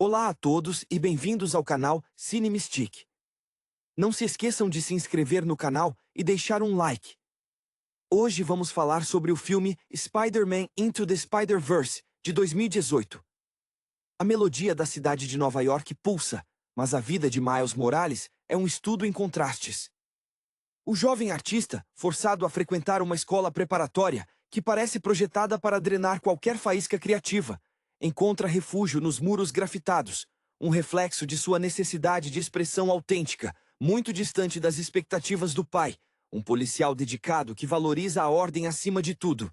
Olá a todos e bem-vindos ao canal Cine Mystique. Não se esqueçam de se inscrever no canal e deixar um like. Hoje vamos falar sobre o filme Spider-Man Into the Spider-Verse, de 2018. A melodia da cidade de Nova York pulsa, mas a vida de Miles Morales é um estudo em contrastes. O jovem artista, forçado a frequentar uma escola preparatória que parece projetada para drenar qualquer faísca criativa, encontra refúgio nos muros grafitados, um reflexo de sua necessidade de expressão autêntica, muito distante das expectativas do pai, um policial dedicado que valoriza a ordem acima de tudo.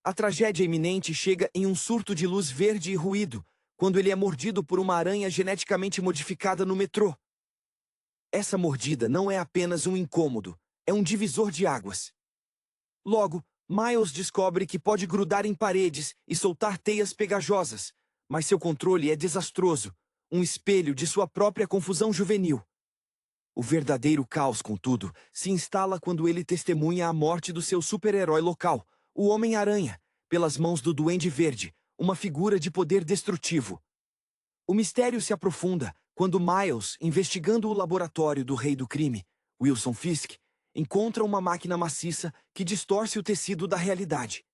A tragédia iminente chega em um surto de luz verde e ruído, quando ele é mordido por uma aranha geneticamente modificada no metrô. Essa mordida não é apenas um incômodo, é um divisor de águas. Logo, Miles descobre que pode grudar em paredes e soltar teias pegajosas, mas seu controle é desastroso, um espelho de sua própria confusão juvenil. O verdadeiro caos, contudo, se instala quando ele testemunha a morte do seu super-herói local, o Homem-Aranha, pelas mãos do Duende Verde, uma figura de poder destrutivo. O mistério se aprofunda quando Miles, investigando o laboratório do rei do crime, Wilson Fisk, encontra uma máquina maciça que distorce o tecido da realidade.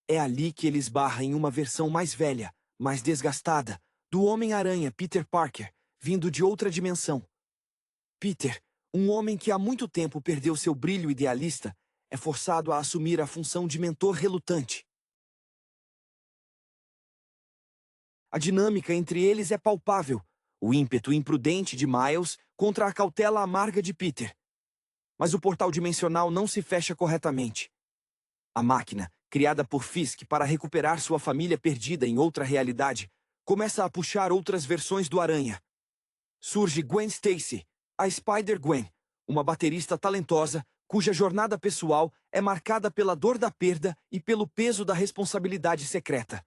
É ali que ele esbarra em uma versão mais velha, mais desgastada, do Homem-Aranha Peter Parker, vindo de outra dimensão. Peter, um homem que há muito tempo perdeu seu brilho idealista, é forçado a assumir a função de mentor relutante. A dinâmica entre eles é palpável, o ímpeto imprudente de Miles contra a cautela amarga de Peter. Mas o portal dimensional não se fecha corretamente. A máquina, criada por Fisk para recuperar sua família perdida em outra realidade, começa a puxar outras versões do Aranha. Surge Gwen Stacy, a Spider-Gwen, uma baterista talentosa cuja jornada pessoal é marcada pela dor da perda e pelo peso da responsabilidade secreta.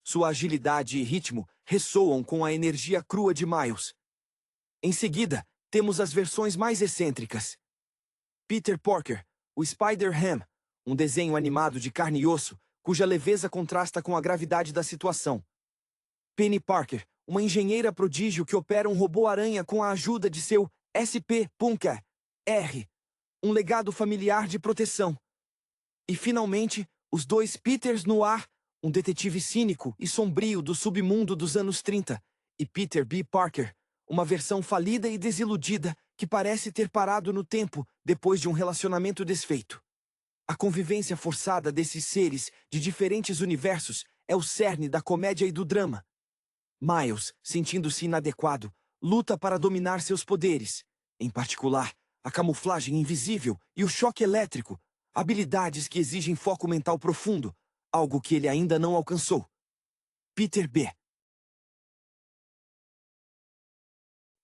Sua agilidade e ritmo ressoam com a energia crua de Miles. Em seguida, temos as versões mais excêntricas. Peter Parker, o Spider-Ham, um desenho animado de carne e osso, cuja leveza contrasta com a gravidade da situação. Penny Parker, uma engenheira prodígio que opera um robô-aranha com a ajuda de seu SP-R, um legado familiar de proteção. E, finalmente, os dois Peters no ar, um detetive cínico e sombrio do submundo dos anos 30, e Peter B. Parker, uma versão falida e desiludida que parece ter parado no tempo depois de um relacionamento desfeito. A convivência forçada desses seres de diferentes universos é o cerne da comédia e do drama. Miles, sentindo-se inadequado, luta para dominar seus poderes, em particular, a camuflagem invisível e o choque elétrico, habilidades que exigem foco mental profundo, algo que ele ainda não alcançou. Peter B.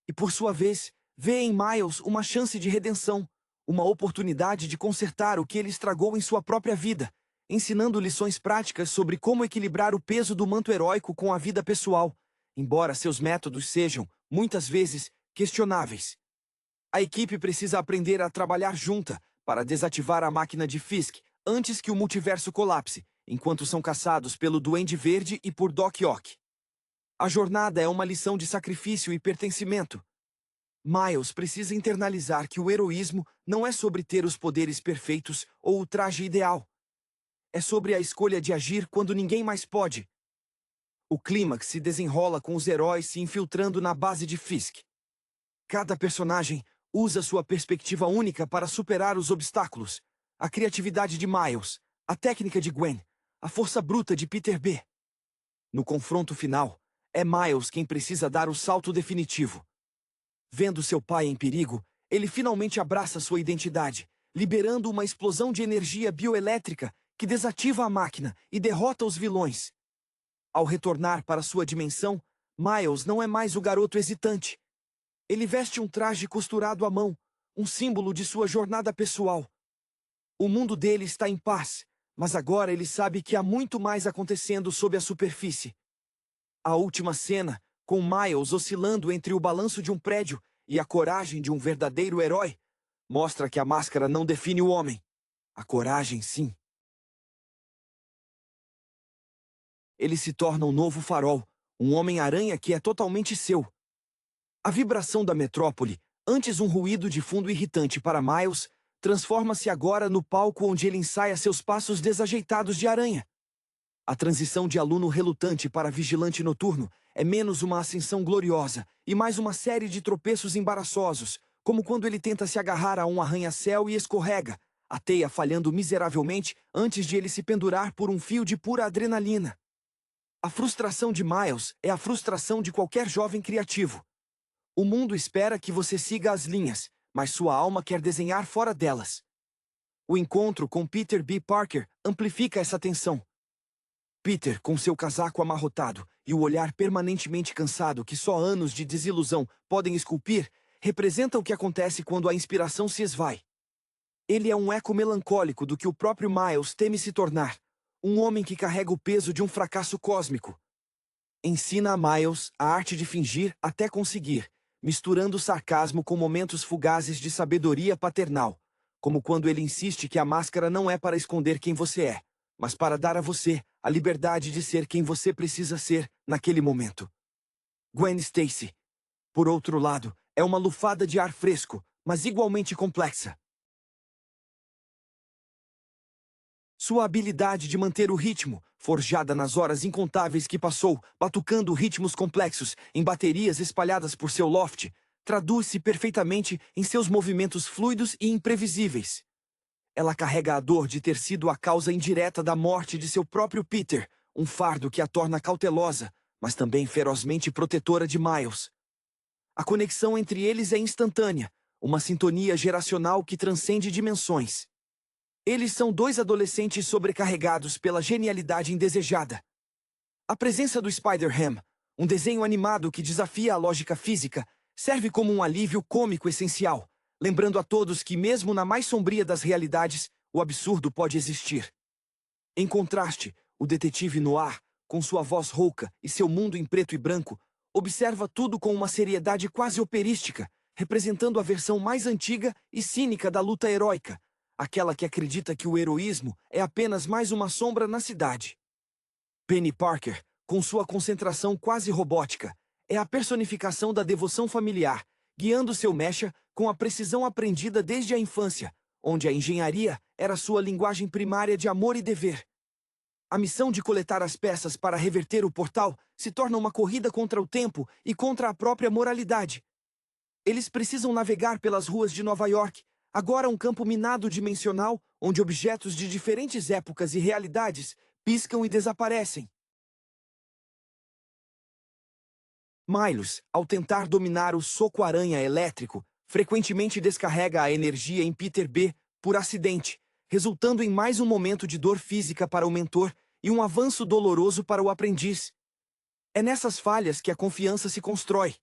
E por sua vez, vê em Miles uma chance de redenção, uma oportunidade de consertar o que ele estragou em sua própria vida, ensinando lições práticas sobre como equilibrar o peso do manto heróico com a vida pessoal, embora seus métodos sejam, muitas vezes, questionáveis. A equipe precisa aprender a trabalhar junta para desativar a máquina de Fisk antes que o multiverso colapse, enquanto são caçados pelo Duende Verde e por Doc Ock. A jornada é uma lição de sacrifício e pertencimento. Miles precisa internalizar que o heroísmo não é sobre ter os poderes perfeitos ou o traje ideal. É sobre a escolha de agir quando ninguém mais pode. O clímax se desenrola com os heróis se infiltrando na base de Fisk. Cada personagem usa sua perspectiva única para superar os obstáculos. A criatividade de Miles, a técnica de Gwen, a força bruta de Peter B. No confronto final, é Miles quem precisa dar o salto definitivo. Vendo seu pai em perigo, ele finalmente abraça sua identidade, liberando uma explosão de energia bioelétrica que desativa a máquina e derrota os vilões. Ao retornar para sua dimensão, Miles não é mais o garoto hesitante. Ele veste um traje costurado à mão, um símbolo de sua jornada pessoal. O mundo dele está em paz, mas agora ele sabe que há muito mais acontecendo sob a superfície. A última cena, com Miles oscilando entre o balanço de um prédio e a coragem de um verdadeiro herói, mostra que a máscara não define o homem. A coragem, sim. Ele se torna um novo farol, um Homem-Aranha que é totalmente seu. A vibração da metrópole, antes um ruído de fundo irritante para Miles, transforma-se agora no palco onde ele ensaia seus passos desajeitados de aranha. A transição de aluno relutante para vigilante noturno é menos uma ascensão gloriosa e mais uma série de tropeços embaraçosos, como quando ele tenta se agarrar a um arranha-céu e escorrega, a teia falhando miseravelmente antes de ele se pendurar por um fio de pura adrenalina. A frustração de Miles é a frustração de qualquer jovem criativo. O mundo espera que você siga as linhas, mas sua alma quer desenhar fora delas. O encontro com Peter B. Parker amplifica essa tensão. Peter, com seu casaco amarrotado e o olhar permanentemente cansado que só anos de desilusão podem esculpir, representa o que acontece quando a inspiração se esvai. Ele é um eco melancólico do que o próprio Miles teme se tornar, um homem que carrega o peso de um fracasso cósmico. Ensina a Miles a arte de fingir até conseguir, misturando sarcasmo com momentos fugazes de sabedoria paternal, como quando ele insiste que a máscara não é para esconder quem você é, mas para dar a você a liberdade de ser quem você precisa ser naquele momento. Gwen Stacy, por outro lado, é uma lufada de ar fresco, mas igualmente complexa. Sua habilidade de manter o ritmo, forjada nas horas incontáveis que passou batucando ritmos complexos em baterias espalhadas por seu loft, traduz-se perfeitamente em seus movimentos fluidos e imprevisíveis. Ela carrega a dor de ter sido a causa indireta da morte de seu próprio Peter, um fardo que a torna cautelosa, mas também ferozmente protetora de Miles. A conexão entre eles é instantânea, uma sintonia geracional que transcende dimensões. Eles são dois adolescentes sobrecarregados pela genialidade indesejada. A presença do Spider-Ham, um desenho animado que desafia a lógica física, serve como um alívio cômico essencial, lembrando a todos que mesmo na mais sombria das realidades, o absurdo pode existir. Em contraste, o detetive Noir, com sua voz rouca e seu mundo em preto e branco, observa tudo com uma seriedade quase operística, representando a versão mais antiga e cínica da luta heróica, aquela que acredita que o heroísmo é apenas mais uma sombra na cidade. Penny Parker, com sua concentração quase robótica, é a personificação da devoção familiar, guiando seu mecha com a precisão aprendida desde a infância, onde a engenharia era sua linguagem primária de amor e dever. A missão de coletar as peças para reverter o portal se torna uma corrida contra o tempo e contra a própria moralidade. Eles precisam navegar pelas ruas de Nova York, agora um campo minado dimensional, onde objetos de diferentes épocas e realidades piscam e desaparecem. Miles, ao tentar dominar o soco-aranha elétrico, frequentemente descarrega a energia em Peter B. por acidente, resultando em mais um momento de dor física para o mentor e um avanço doloroso para o aprendiz. É nessas falhas que a confiança se constrói.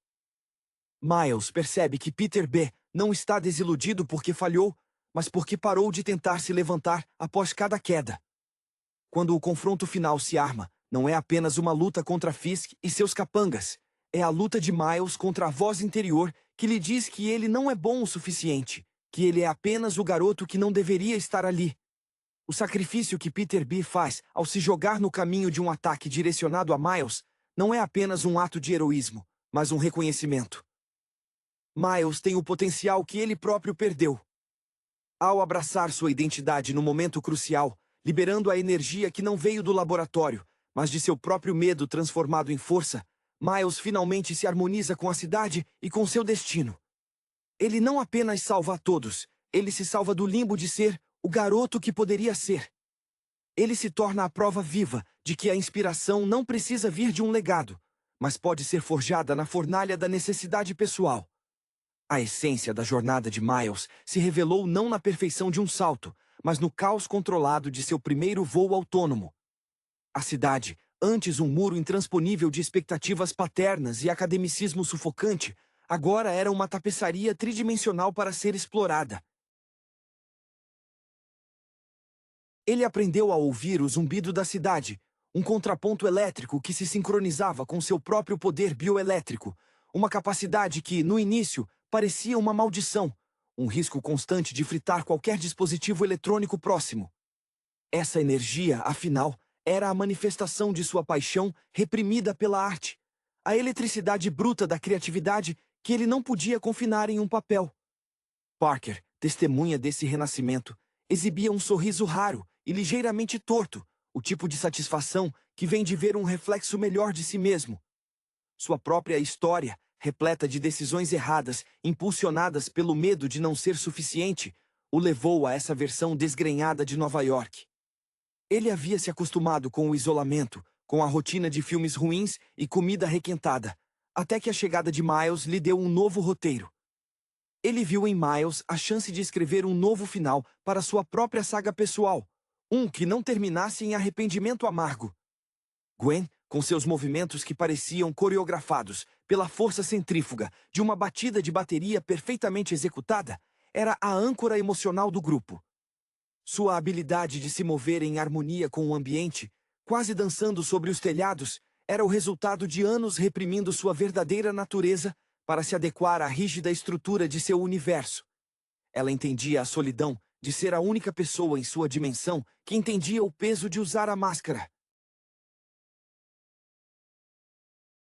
Miles percebe que Peter B. não está desiludido porque falhou, mas porque parou de tentar se levantar após cada queda. Quando o confronto final se arma, não é apenas uma luta contra Fisk e seus capangas, é a luta de Miles contra a voz interior que lhe diz que ele não é bom o suficiente, que ele é apenas o garoto que não deveria estar ali. O sacrifício que Peter B. faz ao se jogar no caminho de um ataque direcionado a Miles não é apenas um ato de heroísmo, mas um reconhecimento. Miles tem o potencial que ele próprio perdeu. Ao abraçar sua identidade no momento crucial, liberando a energia que não veio do laboratório, mas de seu próprio medo transformado em força, Miles finalmente se harmoniza com a cidade e com seu destino. Ele não apenas salva a todos, ele se salva do limbo de ser o garoto que poderia ser. Ele se torna a prova viva de que a inspiração não precisa vir de um legado, mas pode ser forjada na fornalha da necessidade pessoal. A essência da jornada de Miles se revelou não na perfeição de um salto, mas no caos controlado de seu primeiro voo autônomo. A cidade, antes um muro intransponível de expectativas paternas e academicismo sufocante, agora era uma tapeçaria tridimensional para ser explorada. Ele aprendeu a ouvir o zumbido da cidade, um contraponto elétrico que se sincronizava com seu próprio poder bioelétrico, uma capacidade que, no início, parecia uma maldição, um risco constante de fritar qualquer dispositivo eletrônico próximo. Essa energia, afinal, era a manifestação de sua paixão reprimida pela arte, a eletricidade bruta da criatividade que ele não podia confinar em um papel. Parker, testemunha desse renascimento, exibia um sorriso raro e ligeiramente torto, o tipo de satisfação que vem de ver um reflexo melhor de si mesmo. Sua própria história, repleta de decisões erradas, impulsionadas pelo medo de não ser suficiente, o levou a essa versão desgrenhada de Nova York. Ele havia se acostumado com o isolamento, com a rotina de filmes ruins e comida requentada, até que a chegada de Miles lhe deu um novo roteiro. Ele viu em Miles a chance de escrever um novo final para sua própria saga pessoal, um que não terminasse em arrependimento amargo. Gwen, com seus movimentos que pareciam coreografados pela força centrífuga de uma batida de bateria perfeitamente executada, era a âncora emocional do grupo. Sua habilidade de se mover em harmonia com o ambiente, quase dançando sobre os telhados, era o resultado de anos reprimindo sua verdadeira natureza para se adequar à rígida estrutura de seu universo. Ela entendia a solidão de ser a única pessoa em sua dimensão que entendia o peso de usar a máscara.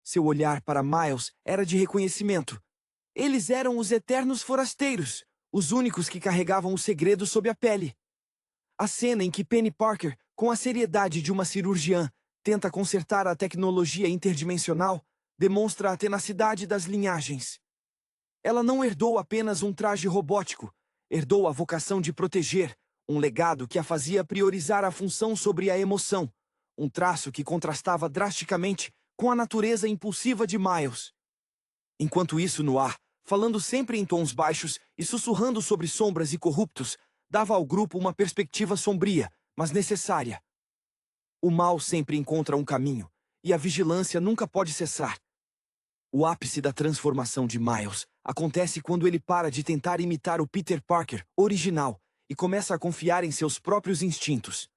Seu olhar para Miles era de reconhecimento. Eles eram os eternos forasteiros, os únicos que carregavam o segredo sob a pele. A cena em que Penny Parker, com a seriedade de uma cirurgiã, tenta consertar a tecnologia interdimensional, demonstra a tenacidade das linhagens. Ela não herdou apenas um traje robótico, herdou a vocação de proteger, um legado que a fazia priorizar a função sobre a emoção, um traço que contrastava drasticamente com a natureza impulsiva de Miles. Enquanto isso, no ar, falando sempre em tons baixos e sussurrando sobre sombras e corruptos, dava ao grupo uma perspectiva sombria, mas necessária. O mal sempre encontra um caminho, e a vigilância nunca pode cessar. O ápice da transformação de Miles acontece quando ele para de tentar imitar o Peter Parker original e começa a confiar em seus próprios instintos.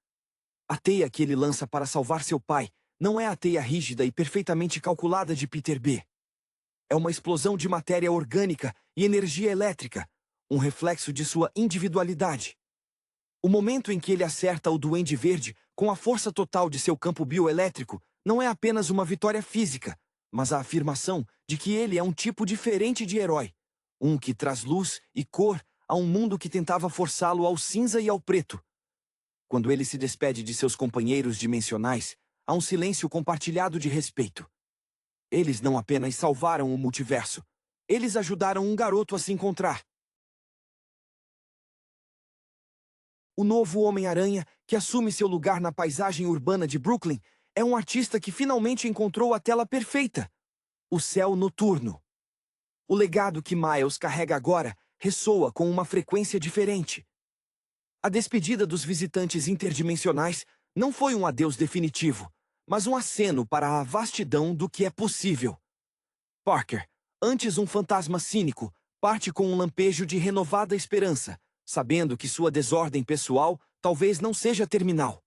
A teia que ele lança para salvar seu pai não é a teia rígida e perfeitamente calculada de Peter B. É uma explosão de matéria orgânica e energia elétrica, um reflexo de sua individualidade. O momento em que ele acerta o Duende Verde com a força total de seu campo bioelétrico não é apenas uma vitória física, mas a afirmação de que ele é um tipo diferente de herói, um que traz luz e cor a um mundo que tentava forçá-lo ao cinza e ao preto. Quando ele se despede de seus companheiros dimensionais, há um silêncio compartilhado de respeito. Eles não apenas salvaram o multiverso, eles ajudaram um garoto a se encontrar. O novo Homem-Aranha, que assume seu lugar na paisagem urbana de Brooklyn, é um artista que finalmente encontrou a tela perfeita: o céu noturno. O legado que Miles carrega agora ressoa com uma frequência diferente. A despedida dos visitantes interdimensionais não foi um adeus definitivo, mas um aceno para a vastidão do que é possível. Parker, antes um fantasma cínico, parte com um lampejo de renovada esperança, sabendo que sua desordem pessoal talvez não seja terminal.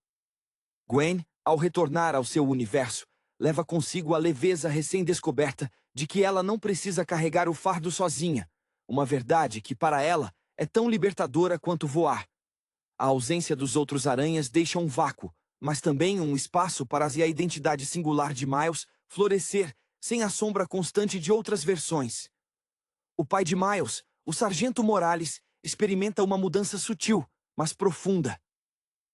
Gwen, ao retornar ao seu universo, leva consigo a leveza recém-descoberta de que ela não precisa carregar o fardo sozinha, uma verdade que para ela é tão libertadora quanto voar. A ausência dos outros aranhas deixa um vácuo, mas também um espaço para a identidade singular de Miles florescer sem a sombra constante de outras versões. O pai de Miles, o Sargento Morales, experimenta uma mudança sutil, mas profunda.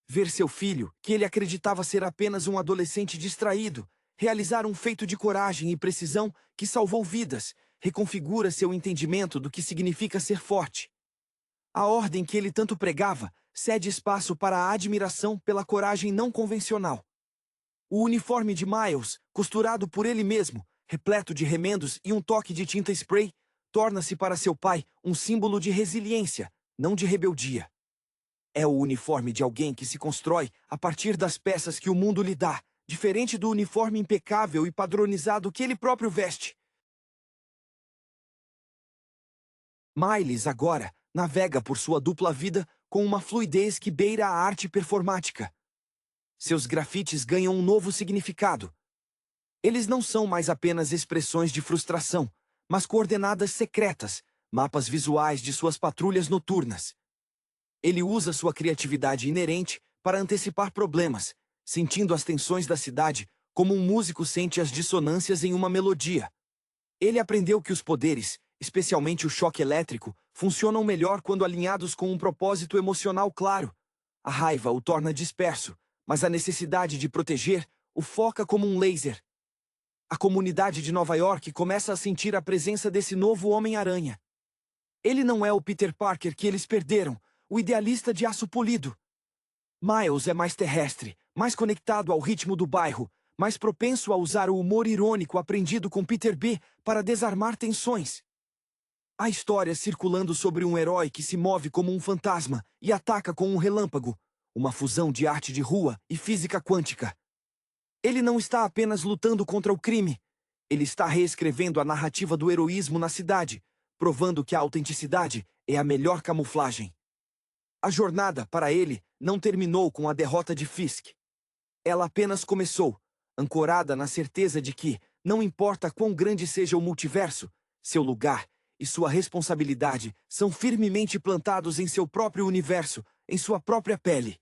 Ver seu filho, que ele acreditava ser apenas um adolescente distraído, realizar um feito de coragem e precisão que salvou vidas, reconfigura seu entendimento do que significa ser forte. A ordem que ele tanto pregava cede espaço para a admiração pela coragem não convencional. O uniforme de Miles, costurado por ele mesmo, repleto de remendos e um toque de tinta spray, torna-se para seu pai um símbolo de resiliência, não de rebeldia. É o uniforme de alguém que se constrói a partir das peças que o mundo lhe dá, diferente do uniforme impecável e padronizado que ele próprio veste. Miles, agora, navega por sua dupla vida com uma fluidez que beira a arte performática. Seus grafites ganham um novo significado. Eles não são mais apenas expressões de frustração, mas coordenadas secretas, mapas visuais de suas patrulhas noturnas. Ele usa sua criatividade inerente para antecipar problemas, sentindo as tensões da cidade como um músico sente as dissonâncias em uma melodia. Ele aprendeu que os poderes, especialmente o choque elétrico, funcionam melhor quando alinhados com um propósito emocional claro. A raiva o torna disperso, mas a necessidade de proteger o foca como um laser. A comunidade de Nova York começa a sentir a presença desse novo Homem-Aranha. Ele não é o Peter Parker que eles perderam, o idealista de aço polido. Miles é mais terrestre, mais conectado ao ritmo do bairro, mais propenso a usar o humor irônico aprendido com Peter B para desarmar tensões. Há histórias circulando sobre um herói que se move como um fantasma e ataca com um relâmpago, uma fusão de arte de rua e física quântica. Ele não está apenas lutando contra o crime, ele está reescrevendo a narrativa do heroísmo na cidade, provando que a autenticidade é a melhor camuflagem. A jornada, para ele, não terminou com a derrota de Fisk. Ela apenas começou, ancorada na certeza de que, não importa quão grande seja o multiverso, seu lugar e sua responsabilidade são firmemente plantados em seu próprio universo, em sua própria pele.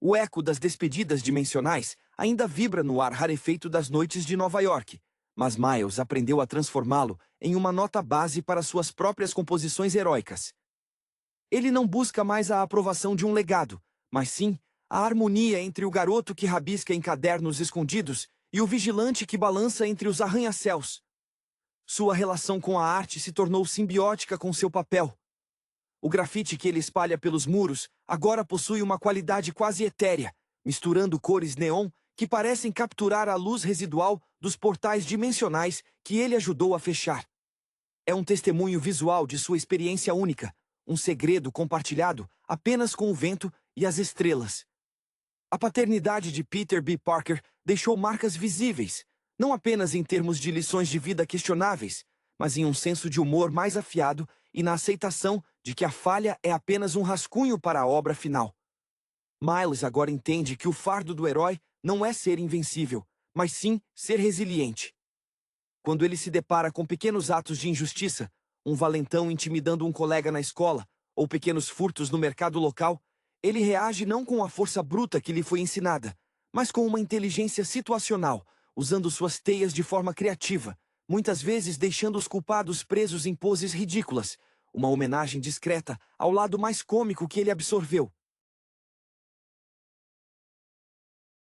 O eco das despedidas dimensionais ainda vibra no ar rarefeito das noites de Nova York, mas Miles aprendeu a transformá-lo em uma nota base para suas próprias composições heróicas. Ele não busca mais a aprovação de um legado, mas sim a harmonia entre o garoto que rabisca em cadernos escondidos e o vigilante que balança entre os arranha-céus. Sua relação com a arte se tornou simbiótica com seu papel. O grafite que ele espalha pelos muros agora possui uma qualidade quase etérea, misturando cores neon que parecem capturar a luz residual dos portais dimensionais que ele ajudou a fechar. É um testemunho visual de sua experiência única, um segredo compartilhado apenas com o vento e as estrelas. A paternidade de Peter B. Parker deixou marcas visíveis, não apenas em termos de lições de vida questionáveis, mas em um senso de humor mais afiado e na aceitação de que a falha é apenas um rascunho para a obra final. Miles agora entende que o fardo do herói não é ser invencível, mas sim ser resiliente. Quando ele se depara com pequenos atos de injustiça, um valentão intimidando um colega na escola, ou pequenos furtos no mercado local, ele reage não com a força bruta que lhe foi ensinada, mas com uma inteligência situacional, usando suas teias de forma criativa, muitas vezes deixando os culpados presos em poses ridículas, uma homenagem discreta ao lado mais cômico que ele absorveu.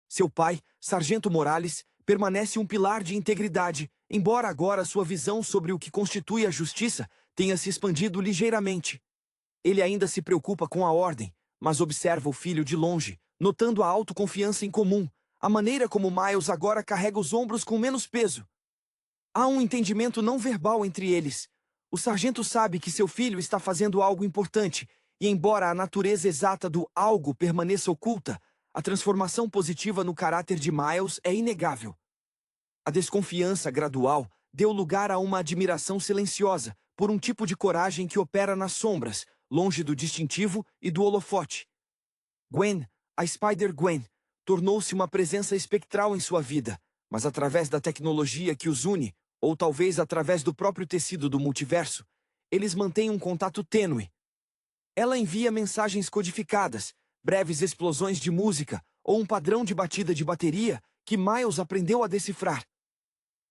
Seu pai, Sargento Morales, permanece um pilar de integridade, embora agora sua visão sobre o que constitui a justiça tenha se expandido ligeiramente. Ele ainda se preocupa com a ordem, mas observa o filho de longe, notando a autoconfiança em comum, a maneira como Miles agora carrega os ombros com menos peso. Há um entendimento não verbal entre eles. O sargento sabe que seu filho está fazendo algo importante, e embora a natureza exata do algo permaneça oculta, a transformação positiva no caráter de Miles é inegável. A desconfiança gradual deu lugar a uma admiração silenciosa por um tipo de coragem que opera nas sombras, longe do distintivo e do holofote. Gwen, a Spider-Gwen, tornou-se uma presença espectral em sua vida, mas através da tecnologia que os une, ou talvez através do próprio tecido do multiverso, eles mantêm um contato tênue. Ela envia mensagens codificadas, breves explosões de música ou um padrão de batida de bateria que Miles aprendeu a decifrar.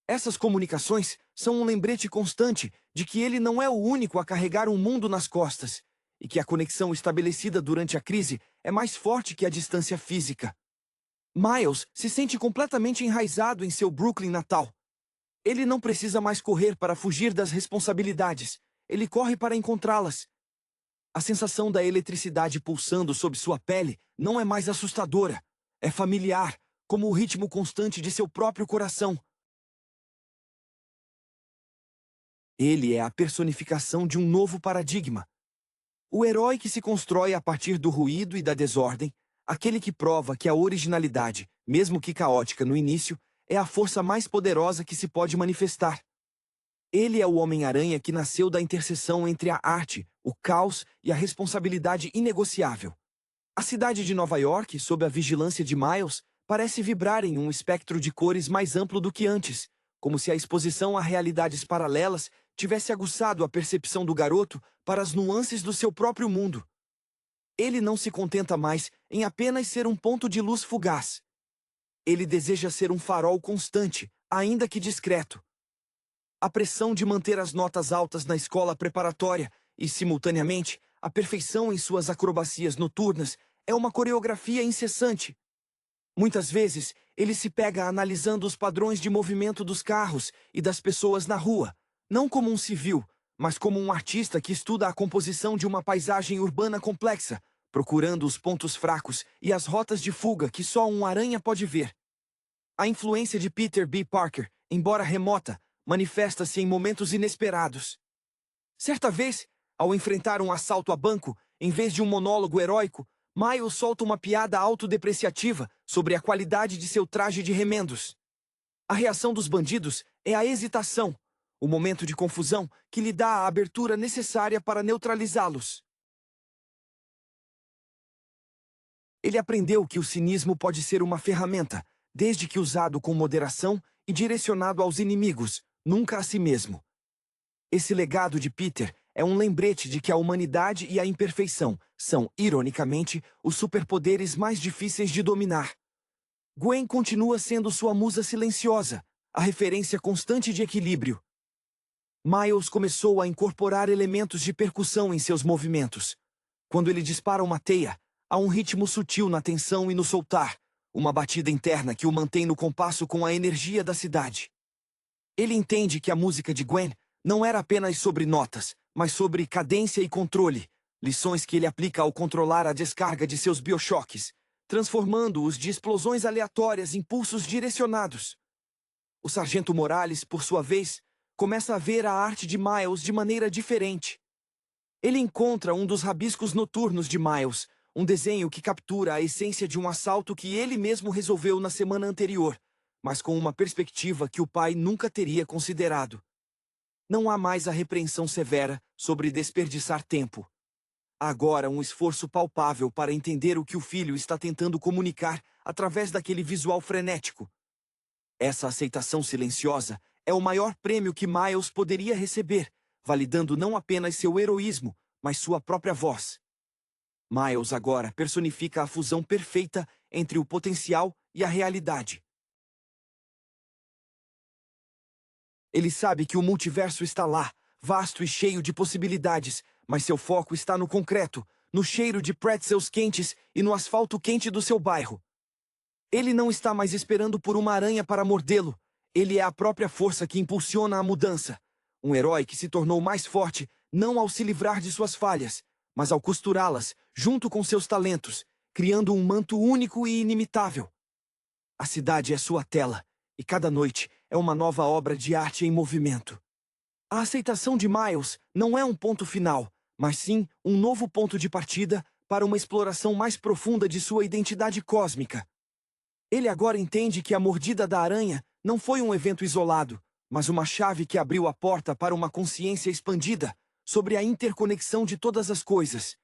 Essas comunicações são um lembrete constante de que ele não é o único a carregar um mundo nas costas, e que a conexão estabelecida durante a crise é mais forte que a distância física. Miles se sente completamente enraizado em seu Brooklyn natal. Ele não precisa mais correr para fugir das responsabilidades, ele corre para encontrá-las. A sensação da eletricidade pulsando sob sua pele não é mais assustadora, é familiar, como o ritmo constante de seu próprio coração. Ele é a personificação de um novo paradigma. O herói que se constrói a partir do ruído e da desordem, aquele que prova que a originalidade, mesmo que caótica no início, é a força mais poderosa que se pode manifestar. Ele é o Homem-Aranha que nasceu da interseção entre a arte, o caos e a responsabilidade inegociável. A cidade de Nova York, sob a vigilância de Miles, parece vibrar em um espectro de cores mais amplo do que antes, como se a exposição a realidades paralelas tivesse aguçado a percepção do garoto para as nuances do seu próprio mundo. Ele não se contenta mais em apenas ser um ponto de luz fugaz. Ele deseja ser um farol constante, ainda que discreto. A pressão de manter as notas altas na escola preparatória e, simultaneamente, a perfeição em suas acrobacias noturnas é uma coreografia incessante. Muitas vezes, ele se pega analisando os padrões de movimento dos carros e das pessoas na rua, não como um civil, mas como um artista que estuda a composição de uma paisagem urbana complexa, procurando os pontos fracos e as rotas de fuga que só um aranha pode ver. A influência de Peter B. Parker, embora remota, manifesta-se em momentos inesperados. Certa vez, ao enfrentar um assalto a banco, em vez de um monólogo heróico, Miles solta uma piada autodepreciativa sobre a qualidade de seu traje de remendos. A reação dos bandidos é a hesitação, o momento de confusão que lhe dá a abertura necessária para neutralizá-los. Ele aprendeu que o cinismo pode ser uma ferramenta, desde que usado com moderação e direcionado aos inimigos, nunca a si mesmo. Esse legado de Peter é um lembrete de que a humanidade e a imperfeição são, ironicamente, os superpoderes mais difíceis de dominar. Gwen continua sendo sua musa silenciosa, a referência constante de equilíbrio. Miles começou a incorporar elementos de percussão em seus movimentos. Quando ele dispara uma teia, há um ritmo sutil na tensão e no soltar, uma batida interna que o mantém no compasso com a energia da cidade. Ele entende que a música de Gwen não era apenas sobre notas, mas sobre cadência e controle, lições que ele aplica ao controlar a descarga de seus biochoques, transformando-os de explosões aleatórias em pulsos direcionados. O Sargento Morales, por sua vez, começa a ver a arte de Miles de maneira diferente. Ele encontra um dos rabiscos noturnos de Miles, um desenho que captura a essência de um assalto que ele mesmo resolveu na semana anterior, mas com uma perspectiva que o pai nunca teria considerado. Não há mais a repreensão severa sobre desperdiçar tempo. Há agora um esforço palpável para entender o que o filho está tentando comunicar através daquele visual frenético. Essa aceitação silenciosa é o maior prêmio que Miles poderia receber, validando não apenas seu heroísmo, mas sua própria voz. Miles agora personifica a fusão perfeita entre o potencial e a realidade. Ele sabe que o multiverso está lá, vasto e cheio de possibilidades, mas seu foco está no concreto, no cheiro de pretzels quentes e no asfalto quente do seu bairro. Ele não está mais esperando por uma aranha para mordê-lo. Ele é a própria força que impulsiona a mudança. Um herói que se tornou mais forte, não ao se livrar de suas falhas, mas ao costurá-las, junto com seus talentos, criando um manto único e inimitável. A cidade é sua tela, e cada noite é uma nova obra de arte em movimento. A aceitação de Miles não é um ponto final, mas sim um novo ponto de partida para uma exploração mais profunda de sua identidade cósmica. Ele agora entende que a mordida da aranha não foi um evento isolado, mas uma chave que abriu a porta para uma consciência expandida sobre a interconexão de todas as coisas.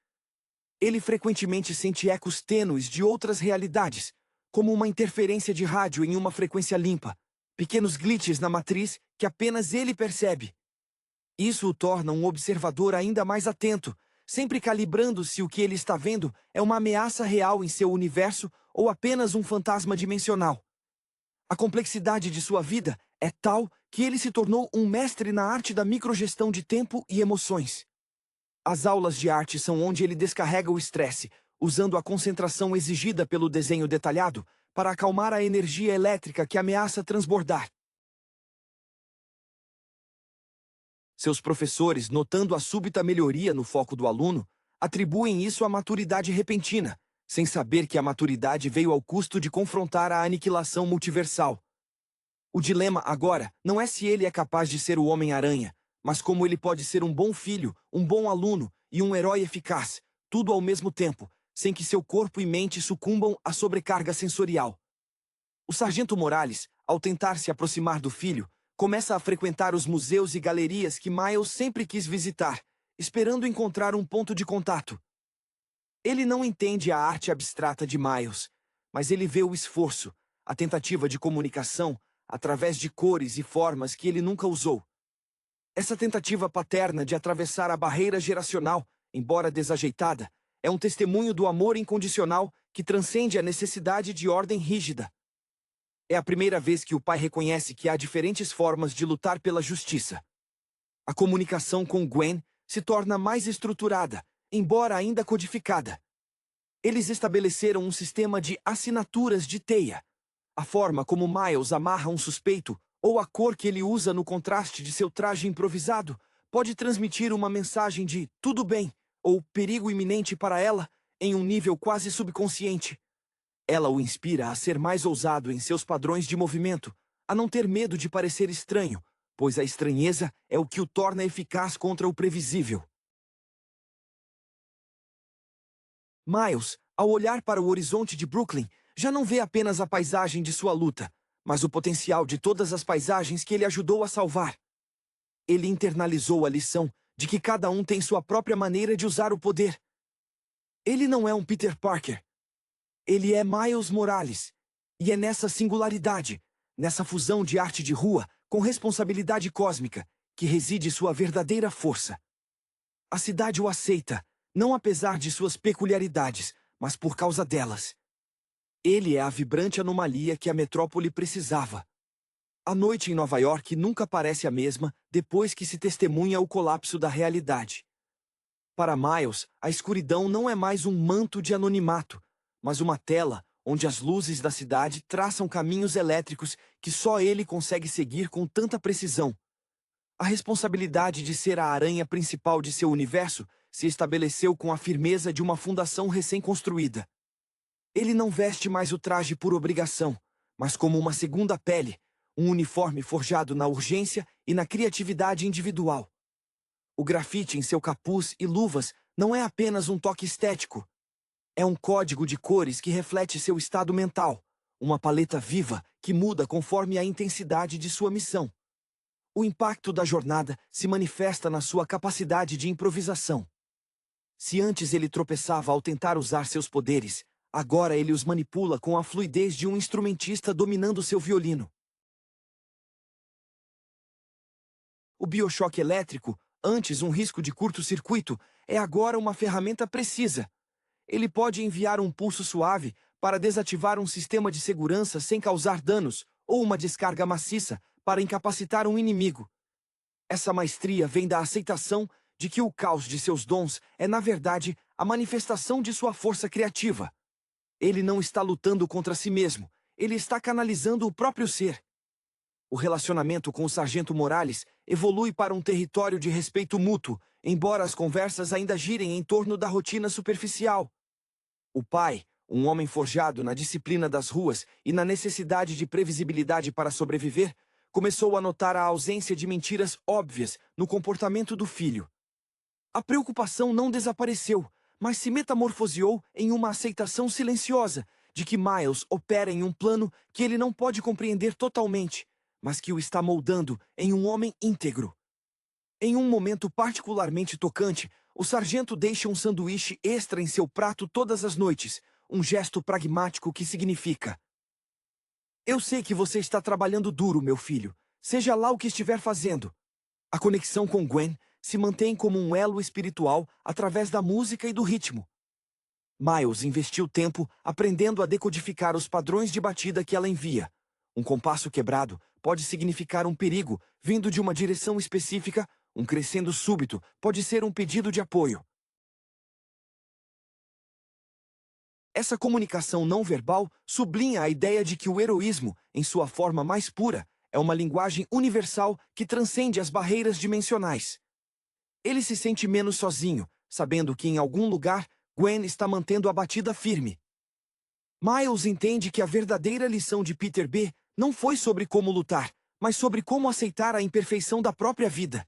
Ele frequentemente sente ecos tênues de outras realidades, como uma interferência de rádio em uma frequência limpa, pequenos glitches na matriz que apenas ele percebe. Isso o torna um observador ainda mais atento, sempre calibrando se o que ele está vendo é uma ameaça real em seu universo ou apenas um fantasma dimensional. A complexidade de sua vida é tal que ele se tornou um mestre na arte da microgestão de tempo e emoções. As aulas de arte são onde ele descarrega o estresse, usando a concentração exigida pelo desenho detalhado para acalmar a energia elétrica que ameaça transbordar. Seus professores, notando a súbita melhoria no foco do aluno, atribuem isso à maturidade repentina, sem saber que a maturidade veio ao custo de confrontar a aniquilação multiversal. O dilema agora não é se ele é capaz de ser o Homem-Aranha, mas como ele pode ser um bom filho, um bom aluno e um herói eficaz, tudo ao mesmo tempo, sem que seu corpo e mente sucumbam à sobrecarga sensorial. O Sargento Morales, ao tentar se aproximar do filho, começa a frequentar os museus e galerias que Miles sempre quis visitar, esperando encontrar um ponto de contato. Ele não entende a arte abstrata de Miles, mas ele vê o esforço, a tentativa de comunicação, através de cores e formas que ele nunca usou. Essa tentativa paterna de atravessar a barreira geracional, embora desajeitada, é um testemunho do amor incondicional que transcende a necessidade de ordem rígida. É a primeira vez que o pai reconhece que há diferentes formas de lutar pela justiça. A comunicação com Gwen se torna mais estruturada, embora ainda codificada. Eles estabeleceram um sistema de assinaturas de teia. A forma como Miles amarra um suspeito, ou a cor que ele usa no contraste de seu traje improvisado, pode transmitir uma mensagem de tudo bem, ou perigo iminente para ela, em um nível quase subconsciente. Ela o inspira a ser mais ousado em seus padrões de movimento, a não ter medo de parecer estranho, pois a estranheza é o que o torna eficaz contra o previsível. Miles, ao olhar para o horizonte de Brooklyn, já não vê apenas a paisagem de sua luta, mas o potencial de todas as paisagens que ele ajudou a salvar. Ele internalizou a lição de que cada um tem sua própria maneira de usar o poder. Ele não é um Peter Parker. Ele é Miles Morales. E é nessa singularidade, nessa fusão de arte de rua com responsabilidade cósmica, que reside sua verdadeira força. A cidade o aceita, não apesar de suas peculiaridades, mas por causa delas. Ele é a vibrante anomalia que a metrópole precisava. A noite em Nova York nunca parece a mesma depois que se testemunha o colapso da realidade. Para Miles, a escuridão não é mais um manto de anonimato, mas uma tela onde as luzes da cidade traçam caminhos elétricos que só ele consegue seguir com tanta precisão. A responsabilidade de ser a aranha principal de seu universo se estabeleceu com a firmeza de uma fundação recém-construída. Ele não veste mais o traje por obrigação, mas como uma segunda pele, um uniforme forjado na urgência e na criatividade individual. O grafite em seu capuz e luvas não é apenas um toque estético. É um código de cores que reflete seu estado mental, uma paleta viva que muda conforme a intensidade de sua missão. O impacto da jornada se manifesta na sua capacidade de improvisação. Se antes ele tropeçava ao tentar usar seus poderes, agora ele os manipula com a fluidez de um instrumentista dominando seu violino. O biochoque elétrico, antes um risco de curto-circuito, é agora uma ferramenta precisa. Ele pode enviar um pulso suave para desativar um sistema de segurança sem causar danos, ou uma descarga maciça para incapacitar um inimigo. Essa maestria vem da aceitação de que o caos de seus dons é, na verdade, a manifestação de sua força criativa. Ele não está lutando contra si mesmo, ele está canalizando o próprio ser. O relacionamento com o Sargento Morales evolui para um território de respeito mútuo, embora as conversas ainda girem em torno da rotina superficial. O pai, um homem forjado na disciplina das ruas e na necessidade de previsibilidade para sobreviver, começou a notar a ausência de mentiras óbvias no comportamento do filho. A preocupação não desapareceu, mas se metamorfoseou em uma aceitação silenciosa de que Miles opera em um plano que ele não pode compreender totalmente, mas que o está moldando em um homem íntegro. Em um momento particularmente tocante, o sargento deixa um sanduíche extra em seu prato todas as noites, um gesto pragmático que significa: eu sei que você está trabalhando duro, meu filho, seja lá o que estiver fazendo. A conexão com Gwen se mantém como um elo espiritual através da música e do ritmo. Miles investiu tempo aprendendo a decodificar os padrões de batida que ela envia. Um compasso quebrado pode significar um perigo vindo de uma direção específica, um crescendo súbito pode ser um pedido de apoio. Essa comunicação não verbal sublinha a ideia de que o heroísmo, em sua forma mais pura, é uma linguagem universal que transcende as barreiras dimensionais. Ele se sente menos sozinho, sabendo que em algum lugar Gwen está mantendo a batida firme. Miles entende que a verdadeira lição de Peter B não foi sobre como lutar, mas sobre como aceitar a imperfeição da própria vida.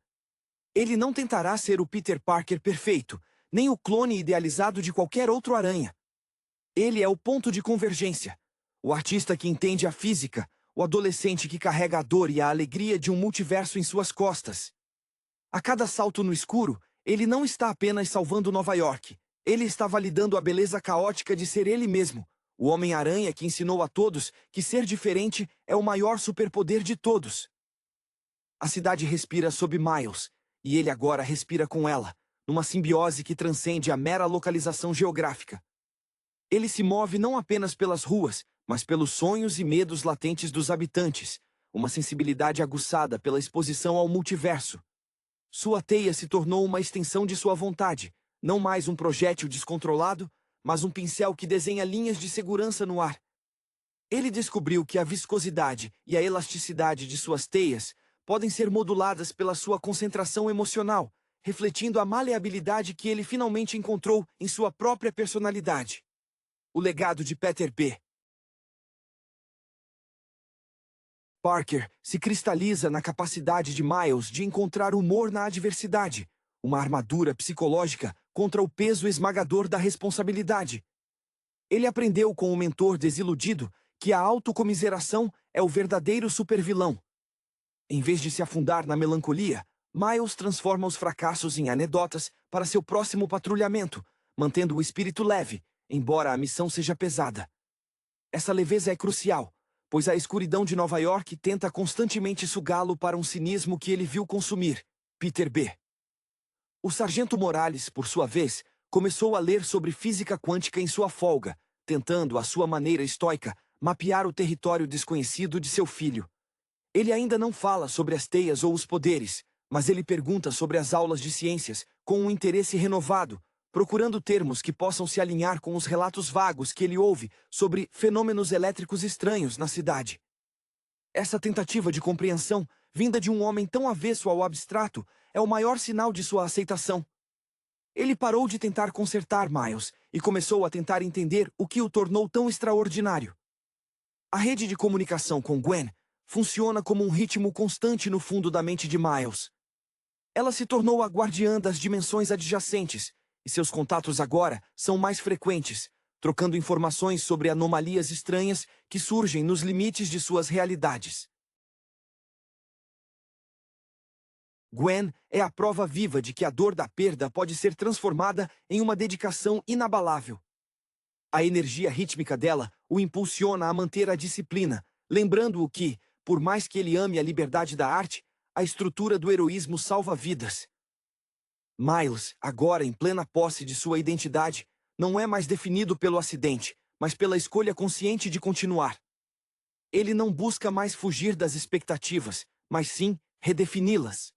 Ele não tentará ser o Peter Parker perfeito, nem o clone idealizado de qualquer outro aranha. Ele é o ponto de convergência, o artista que entende a física, o adolescente que carrega a dor e a alegria de um multiverso em suas costas. A cada salto no escuro, ele não está apenas salvando Nova York, ele está validando a beleza caótica de ser ele mesmo, o Homem-Aranha que ensinou a todos que ser diferente é o maior superpoder de todos. A cidade respira sob Miles, e ele agora respira com ela, numa simbiose que transcende a mera localização geográfica. Ele se move não apenas pelas ruas, mas pelos sonhos e medos latentes dos habitantes, uma sensibilidade aguçada pela exposição ao multiverso. Sua teia se tornou uma extensão de sua vontade, não mais um projétil descontrolado, mas um pincel que desenha linhas de segurança no ar. Ele descobriu que a viscosidade e a elasticidade de suas teias podem ser moduladas pela sua concentração emocional, refletindo a maleabilidade que ele finalmente encontrou em sua própria personalidade. O legado de Peter B. Parker se cristaliza na capacidade de Miles de encontrar humor na adversidade, uma armadura psicológica contra o peso esmagador da responsabilidade. Ele aprendeu com o mentor desiludido que a autocomiseração é o verdadeiro supervilão. Em vez de se afundar na melancolia, Miles transforma os fracassos em anedotas para seu próximo patrulhamento, mantendo o espírito leve, embora a missão seja pesada. Essa leveza é crucial, pois a escuridão de Nova York tenta constantemente sugá-lo para um cinismo que ele viu consumir. Peter B. O Sargento Morales, por sua vez, começou a ler sobre física quântica em sua folga, tentando, à sua maneira estoica, mapear o território desconhecido de seu filho. Ele ainda não fala sobre as teias ou os poderes, mas ele pergunta sobre as aulas de ciências, com um interesse renovado, procurando termos que possam se alinhar com os relatos vagos que ele ouve sobre fenômenos elétricos estranhos na cidade. Essa tentativa de compreensão, vinda de um homem tão avesso ao abstrato, é o maior sinal de sua aceitação. Ele parou de tentar consertar Miles e começou a tentar entender o que o tornou tão extraordinário. A rede de comunicação com Gwen funciona como um ritmo constante no fundo da mente de Miles. Ela se tornou a guardiã das dimensões adjacentes, e seus contatos agora são mais frequentes, trocando informações sobre anomalias estranhas que surgem nos limites de suas realidades. Gwen é a prova viva de que a dor da perda pode ser transformada em uma dedicação inabalável. A energia rítmica dela o impulsiona a manter a disciplina, lembrando-o que, por mais que ele ame a liberdade da arte, a estrutura do heroísmo salva vidas. Miles, agora em plena posse de sua identidade, não é mais definido pelo acidente, mas pela escolha consciente de continuar. Ele não busca mais fugir das expectativas, mas sim redefini-las.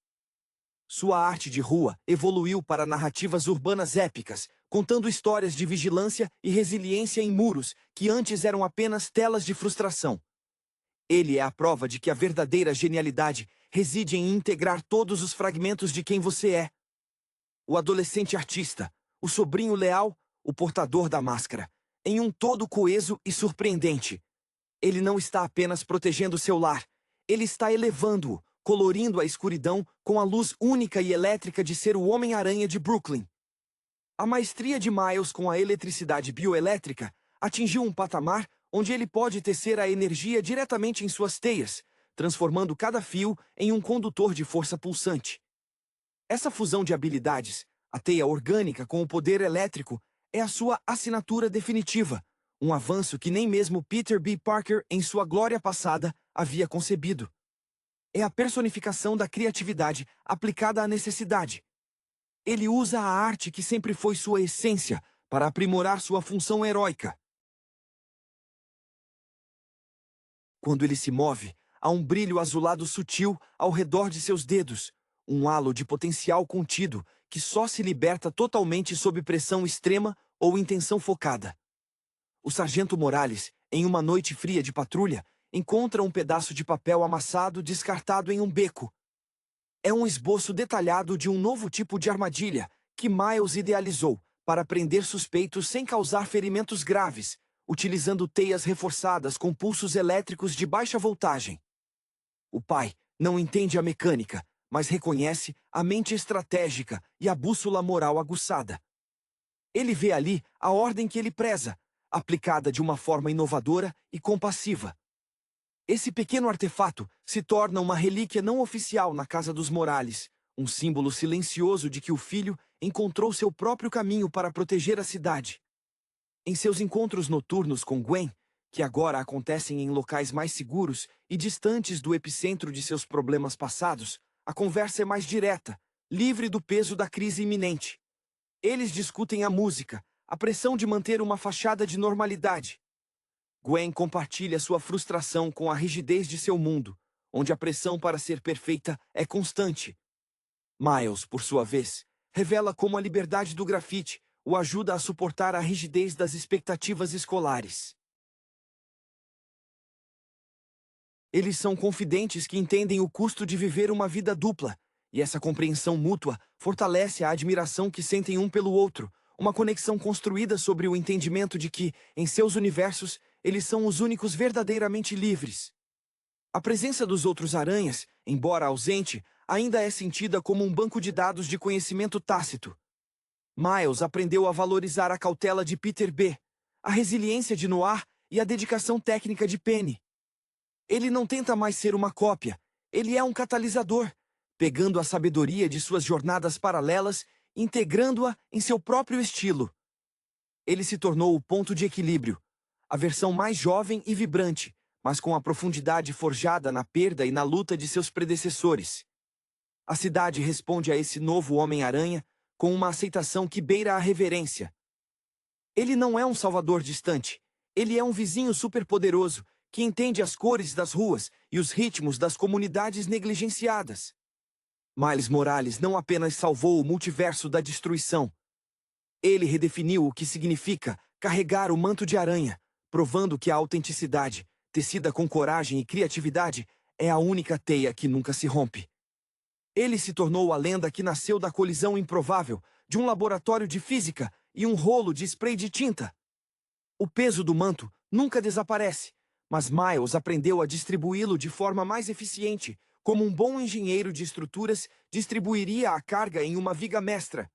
Sua arte de rua evoluiu para narrativas urbanas épicas, contando histórias de vigilância e resiliência em muros que antes eram apenas telas de frustração. Ele é a prova de que a verdadeira genialidade reside em integrar todos os fragmentos de quem você é. O adolescente artista, o sobrinho leal, o portador da máscara, em um todo coeso e surpreendente. Ele não está apenas protegendo seu lar, ele está elevando-o, colorindo a escuridão com a luz única e elétrica de ser o Homem-Aranha de Brooklyn. A maestria de Miles com a eletricidade bioelétrica atingiu um patamar onde ele pode tecer a energia diretamente em suas teias, transformando cada fio em um condutor de força pulsante. Essa fusão de habilidades, a teia orgânica com o poder elétrico, é a sua assinatura definitiva, um avanço que nem mesmo Peter B. Parker, em sua glória passada, havia concebido. É a personificação da criatividade aplicada à necessidade. Ele usa a arte que sempre foi sua essência para aprimorar sua função heróica. Quando ele se move, há um brilho azulado sutil ao redor de seus dedos, um halo de potencial contido que só se liberta totalmente sob pressão extrema ou intenção focada. O Sargento Morales, em uma noite fria de patrulha, encontra um pedaço de papel amassado descartado em um beco. É um esboço detalhado de um novo tipo de armadilha que Miles idealizou para prender suspeitos sem causar ferimentos graves, utilizando teias reforçadas com pulsos elétricos de baixa voltagem. O pai não entende a mecânica, mas reconhece a mente estratégica e a bússola moral aguçada. Ele vê ali a ordem que ele preza, aplicada de uma forma inovadora e compassiva. Esse pequeno artefato se torna uma relíquia não oficial na casa dos Morales, um símbolo silencioso de que o filho encontrou seu próprio caminho para proteger a cidade. Em seus encontros noturnos com Gwen, que agora acontecem em locais mais seguros e distantes do epicentro de seus problemas passados, a conversa é mais direta, livre do peso da crise iminente. Eles discutem a música, a pressão de manter uma fachada de normalidade. Gwen compartilha sua frustração com a rigidez de seu mundo, onde a pressão para ser perfeita é constante. Miles, por sua vez, revela como a liberdade do grafite o ajuda a suportar a rigidez das expectativas escolares. Eles são confidentes que entendem o custo de viver uma vida dupla, e essa compreensão mútua fortalece a admiração que sentem um pelo outro, uma conexão construída sobre o entendimento de que, em seus universos, eles são os únicos verdadeiramente livres. A presença dos outros aranhas, embora ausente, ainda é sentida como um banco de dados de conhecimento tácito. Miles aprendeu a valorizar a cautela de Peter B., a resiliência de Noir e a dedicação técnica de Penny. Ele não tenta mais ser uma cópia, ele é um catalisador, pegando a sabedoria de suas jornadas paralelas e integrando-a em seu próprio estilo. Ele se tornou o ponto de equilíbrio, a versão mais jovem e vibrante, mas com a profundidade forjada na perda e na luta de seus predecessores. A cidade responde a esse novo Homem-Aranha com uma aceitação que beira a reverência. Ele não é um salvador distante, ele é um vizinho superpoderoso que entende as cores das ruas e os ritmos das comunidades negligenciadas. Miles Morales não apenas salvou o multiverso da destruição. Ele redefiniu o que significa carregar o manto de aranha, provando que a autenticidade, tecida com coragem e criatividade, é a única teia que nunca se rompe. Ele se tornou a lenda que nasceu da colisão improvável de um laboratório de física e um rolo de spray de tinta. O peso do manto nunca desaparece, mas Miles aprendeu a distribuí-lo de forma mais eficiente, como um bom engenheiro de estruturas distribuiria a carga em uma viga mestra.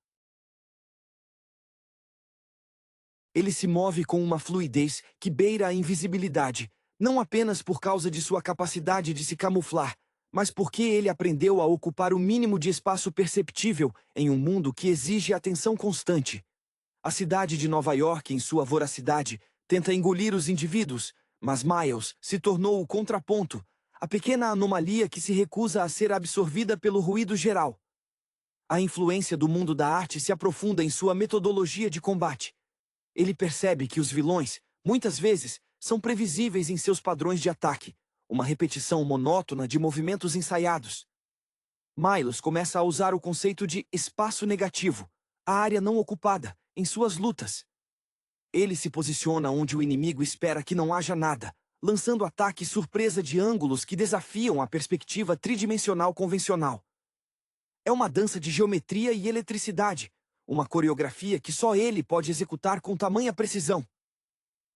Ele se move com uma fluidez que beira a invisibilidade, não apenas por causa de sua capacidade de se camuflar, mas porque ele aprendeu a ocupar o mínimo de espaço perceptível em um mundo que exige atenção constante. A cidade de Nova York, em sua voracidade, tenta engolir os indivíduos, mas Miles se tornou o contraponto, a pequena anomalia que se recusa a ser absorvida pelo ruído geral. A influência do mundo da arte se aprofunda em sua metodologia de combate. Ele percebe que os vilões, muitas vezes, são previsíveis em seus padrões de ataque, uma repetição monótona de movimentos ensaiados. Miles começa a usar o conceito de espaço negativo, a área não ocupada, em suas lutas. Ele se posiciona onde o inimigo espera que não haja nada, lançando ataques surpresa de ângulos que desafiam a perspectiva tridimensional convencional. É uma dança de geometria e eletricidade, uma coreografia que só ele pode executar com tamanha precisão.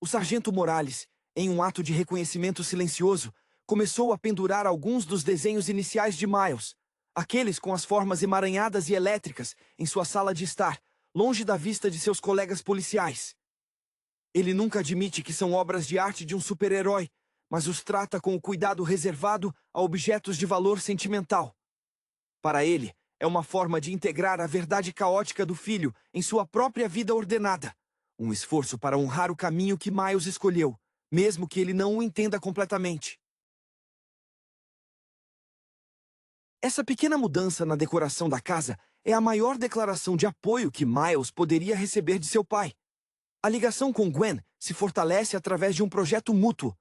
O Sargento Morales, em um ato de reconhecimento silencioso, começou a pendurar alguns dos desenhos iniciais de Miles, aqueles com as formas emaranhadas e elétricas, em sua sala de estar, longe da vista de seus colegas policiais. Ele nunca admite que são obras de arte de um super-herói, mas os trata com o cuidado reservado a objetos de valor sentimental. Para ele, é uma forma de integrar a verdade caótica do filho em sua própria vida ordenada, um esforço para honrar o caminho que Miles escolheu, mesmo que ele não o entenda completamente. Essa pequena mudança na decoração da casa é a maior declaração de apoio que Miles poderia receber de seu pai. A ligação com Gwen se fortalece através de um projeto mútuo,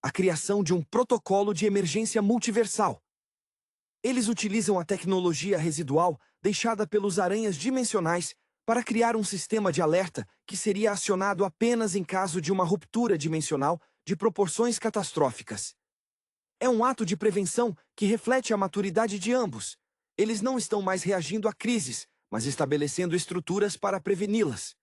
a criação de um protocolo de emergência multiversal. Eles utilizam a tecnologia residual deixada pelos aranhas dimensionais para criar um sistema de alerta que seria acionado apenas em caso de uma ruptura dimensional de proporções catastróficas. É um ato de prevenção que reflete a maturidade de ambos. Eles não estão mais reagindo a crises, mas estabelecendo estruturas para preveni-las.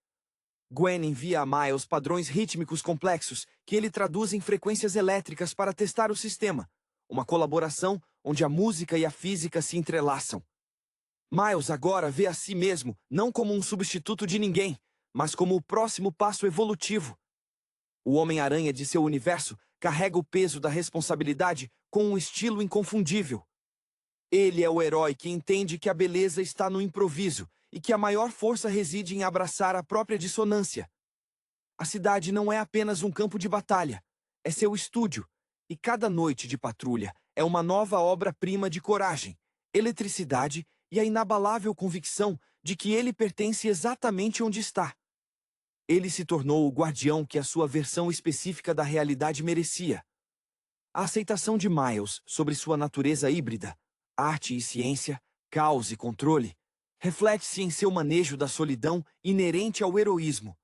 Gwen envia a Miles padrões rítmicos complexos que ele traduz em frequências elétricas para testar o sistema, uma colaboração onde a música e a física se entrelaçam. Miles agora vê a si mesmo não como um substituto de ninguém, mas como o próximo passo evolutivo. O Homem-Aranha de seu universo carrega o peso da responsabilidade com um estilo inconfundível. Ele é o herói que entende que a beleza está no improviso e que a maior força reside em abraçar a própria dissonância. A cidade não é apenas um campo de batalha, é seu estúdio, e cada noite de patrulha é uma nova obra-prima de coragem, eletricidade e a inabalável convicção de que ele pertence exatamente onde está. Ele se tornou o guardião que a sua versão específica da realidade merecia. A aceitação de Miles sobre sua natureza híbrida, arte e ciência, caos e controle, reflete-se em seu manejo da solidão inerente ao heroísmo.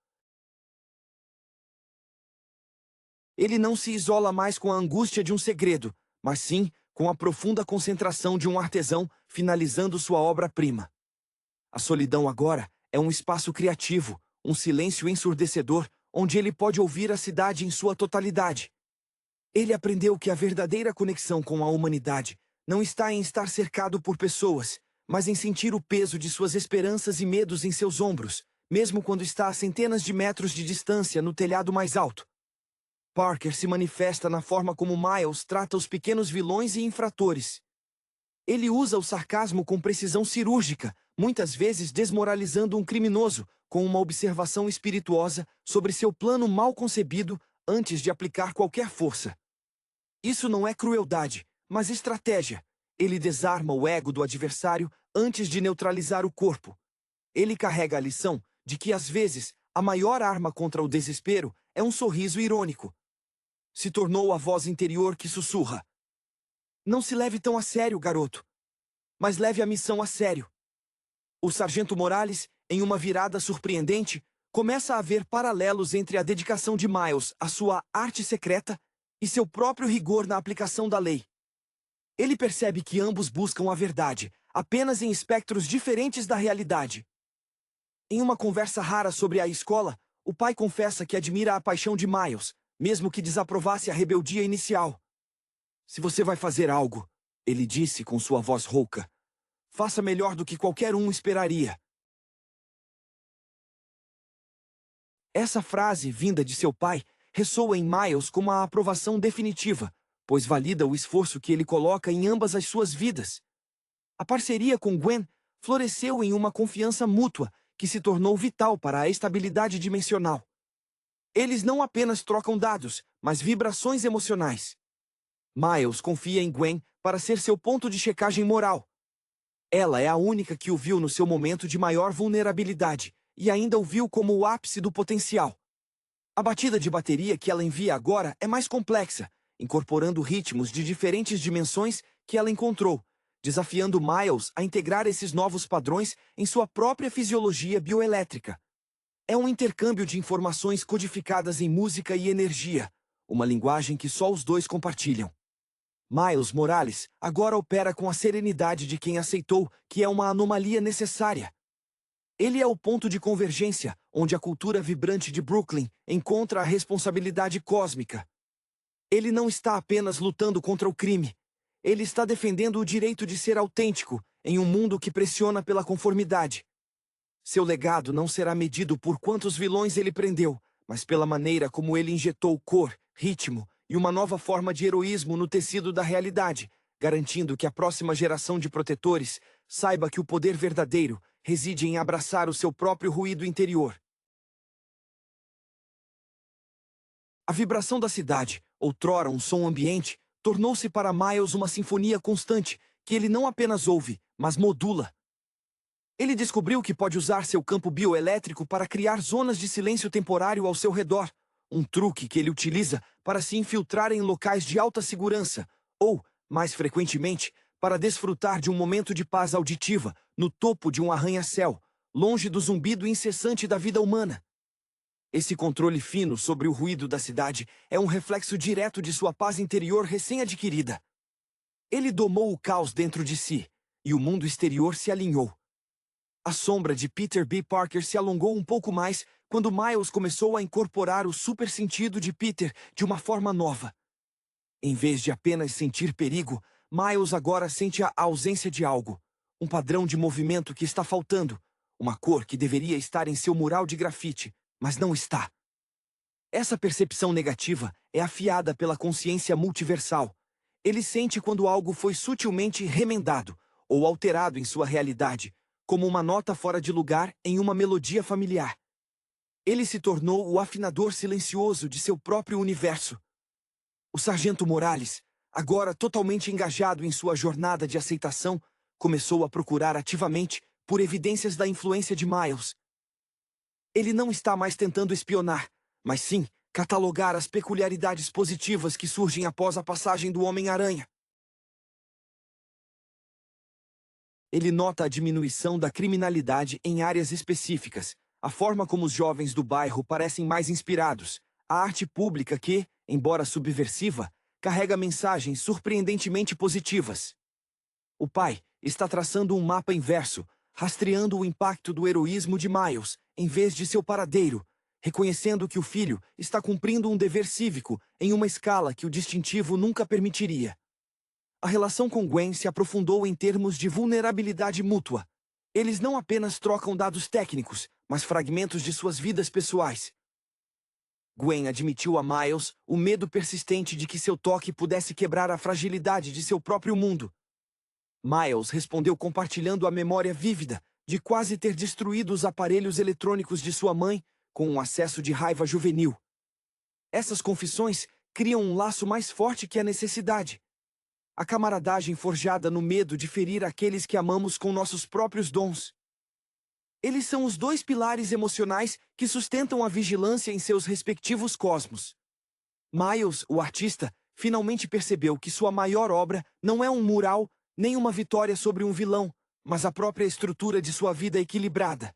Ele não se isola mais com a angústia de um segredo, mas sim com a profunda concentração de um artesão finalizando sua obra-prima. A solidão agora é um espaço criativo, um silêncio ensurdecedor, onde ele pode ouvir a cidade em sua totalidade. Ele aprendeu que a verdadeira conexão com a humanidade não está em estar cercado por pessoas, mas em sentir o peso de suas esperanças e medos em seus ombros, mesmo quando está a centenas de metros de distância no telhado mais alto. Parker se manifesta na forma como Miles trata os pequenos vilões e infratores. Ele usa o sarcasmo com precisão cirúrgica, muitas vezes desmoralizando um criminoso, com uma observação espirituosa sobre seu plano mal concebido antes de aplicar qualquer força. Isso não é crueldade, mas estratégia. Ele desarma o ego do adversário antes de neutralizar o corpo. Ele carrega a lição de que, às vezes, a maior arma contra o desespero é um sorriso irônico. Se tornou a voz interior que sussurra: "Não se leve tão a sério, garoto. Mas leve a missão a sério." O Sargento Morales, em uma virada surpreendente, começa a ver paralelos entre a dedicação de Miles à sua arte secreta e seu próprio rigor na aplicação da lei. Ele percebe que ambos buscam a verdade, apenas em espectros diferentes da realidade. Em uma conversa rara sobre a escola, o pai confessa que admira a paixão de Miles, mesmo que desaprovasse a rebeldia inicial. "Se você vai fazer algo," ele disse com sua voz rouca, "faça melhor do que qualquer um esperaria." Essa frase, vinda de seu pai, ressoa em Miles como a aprovação definitiva, pois valida o esforço que ele coloca em ambas as suas vidas. A parceria com Gwen floresceu em uma confiança mútua que se tornou vital para a estabilidade dimensional. Eles não apenas trocam dados, mas vibrações emocionais. Miles confia em Gwen para ser seu ponto de checagem moral. Ela é a única que o viu no seu momento de maior vulnerabilidade, e ainda o viu como o ápice do potencial. A batida de bateria que ela envia agora é mais complexa, incorporando ritmos de diferentes dimensões que ela encontrou, desafiando Miles a integrar esses novos padrões em sua própria fisiologia bioelétrica. É um intercâmbio de informações codificadas em música e energia, uma linguagem que só os dois compartilham. Miles Morales agora opera com a serenidade de quem aceitou que é uma anomalia necessária. Ele é o ponto de convergência, onde a cultura vibrante de Brooklyn encontra a responsabilidade cósmica. Ele não está apenas lutando contra o crime. Ele está defendendo o direito de ser autêntico em um mundo que pressiona pela conformidade. Seu legado não será medido por quantos vilões ele prendeu, mas pela maneira como ele injetou cor, ritmo e uma nova forma de heroísmo no tecido da realidade, garantindo que a próxima geração de protetores saiba que o poder verdadeiro reside em abraçar o seu próprio ruído interior. A vibração da cidade, outrora um som ambiente, tornou-se para Miles uma sinfonia constante que ele não apenas ouve, mas modula. Ele descobriu que pode usar seu campo bioelétrico para criar zonas de silêncio temporário ao seu redor, um truque que ele utiliza para se infiltrar em locais de alta segurança, ou, mais frequentemente, para desfrutar de um momento de paz auditiva no topo de um arranha-céu, longe do zumbido incessante da vida humana. Esse controle fino sobre o ruído da cidade é um reflexo direto de sua paz interior recém-adquirida. Ele domou o caos dentro de si, e o mundo exterior se alinhou. A sombra de Peter B. Parker se alongou um pouco mais quando Miles começou a incorporar o super-sentido de Peter de uma forma nova. Em vez de apenas sentir perigo, Miles agora sente a ausência de algo, um padrão de movimento que está faltando, uma cor que deveria estar em seu mural de grafite, mas não está. Essa percepção negativa é afiada pela consciência multiversal. Ele sente quando algo foi sutilmente remendado ou alterado em sua realidade, como uma nota fora de lugar em uma melodia familiar. Ele se tornou o afinador silencioso de seu próprio universo. O Sargento Morales, agora totalmente engajado em sua jornada de aceitação, começou a procurar ativamente por evidências da influência de Miles. Ele não está mais tentando espionar, mas sim catalogar as peculiaridades positivas que surgem após a passagem do Homem-Aranha. Ele nota a diminuição da criminalidade em áreas específicas, a forma como os jovens do bairro parecem mais inspirados, a arte pública que, embora subversiva, carrega mensagens surpreendentemente positivas. O pai está traçando um mapa inverso, rastreando o impacto do heroísmo de Miles, em vez de seu paradeiro, reconhecendo que o filho está cumprindo um dever cívico em uma escala que o distintivo nunca permitiria. A relação com Gwen se aprofundou em termos de vulnerabilidade mútua. Eles não apenas trocam dados técnicos, mas fragmentos de suas vidas pessoais. Gwen admitiu a Miles o medo persistente de que seu toque pudesse quebrar a fragilidade de seu próprio mundo. Miles respondeu compartilhando a memória vívida de quase ter destruído os aparelhos eletrônicos de sua mãe com um acesso de raiva juvenil. Essas confissões criam um laço mais forte que a necessidade. A camaradagem forjada no medo de ferir aqueles que amamos com nossos próprios dons. Eles são os dois pilares emocionais que sustentam a vigilância em seus respectivos cosmos. Miles, o artista, finalmente percebeu que sua maior obra não é um mural, nem uma vitória sobre um vilão, mas a própria estrutura de sua vida equilibrada.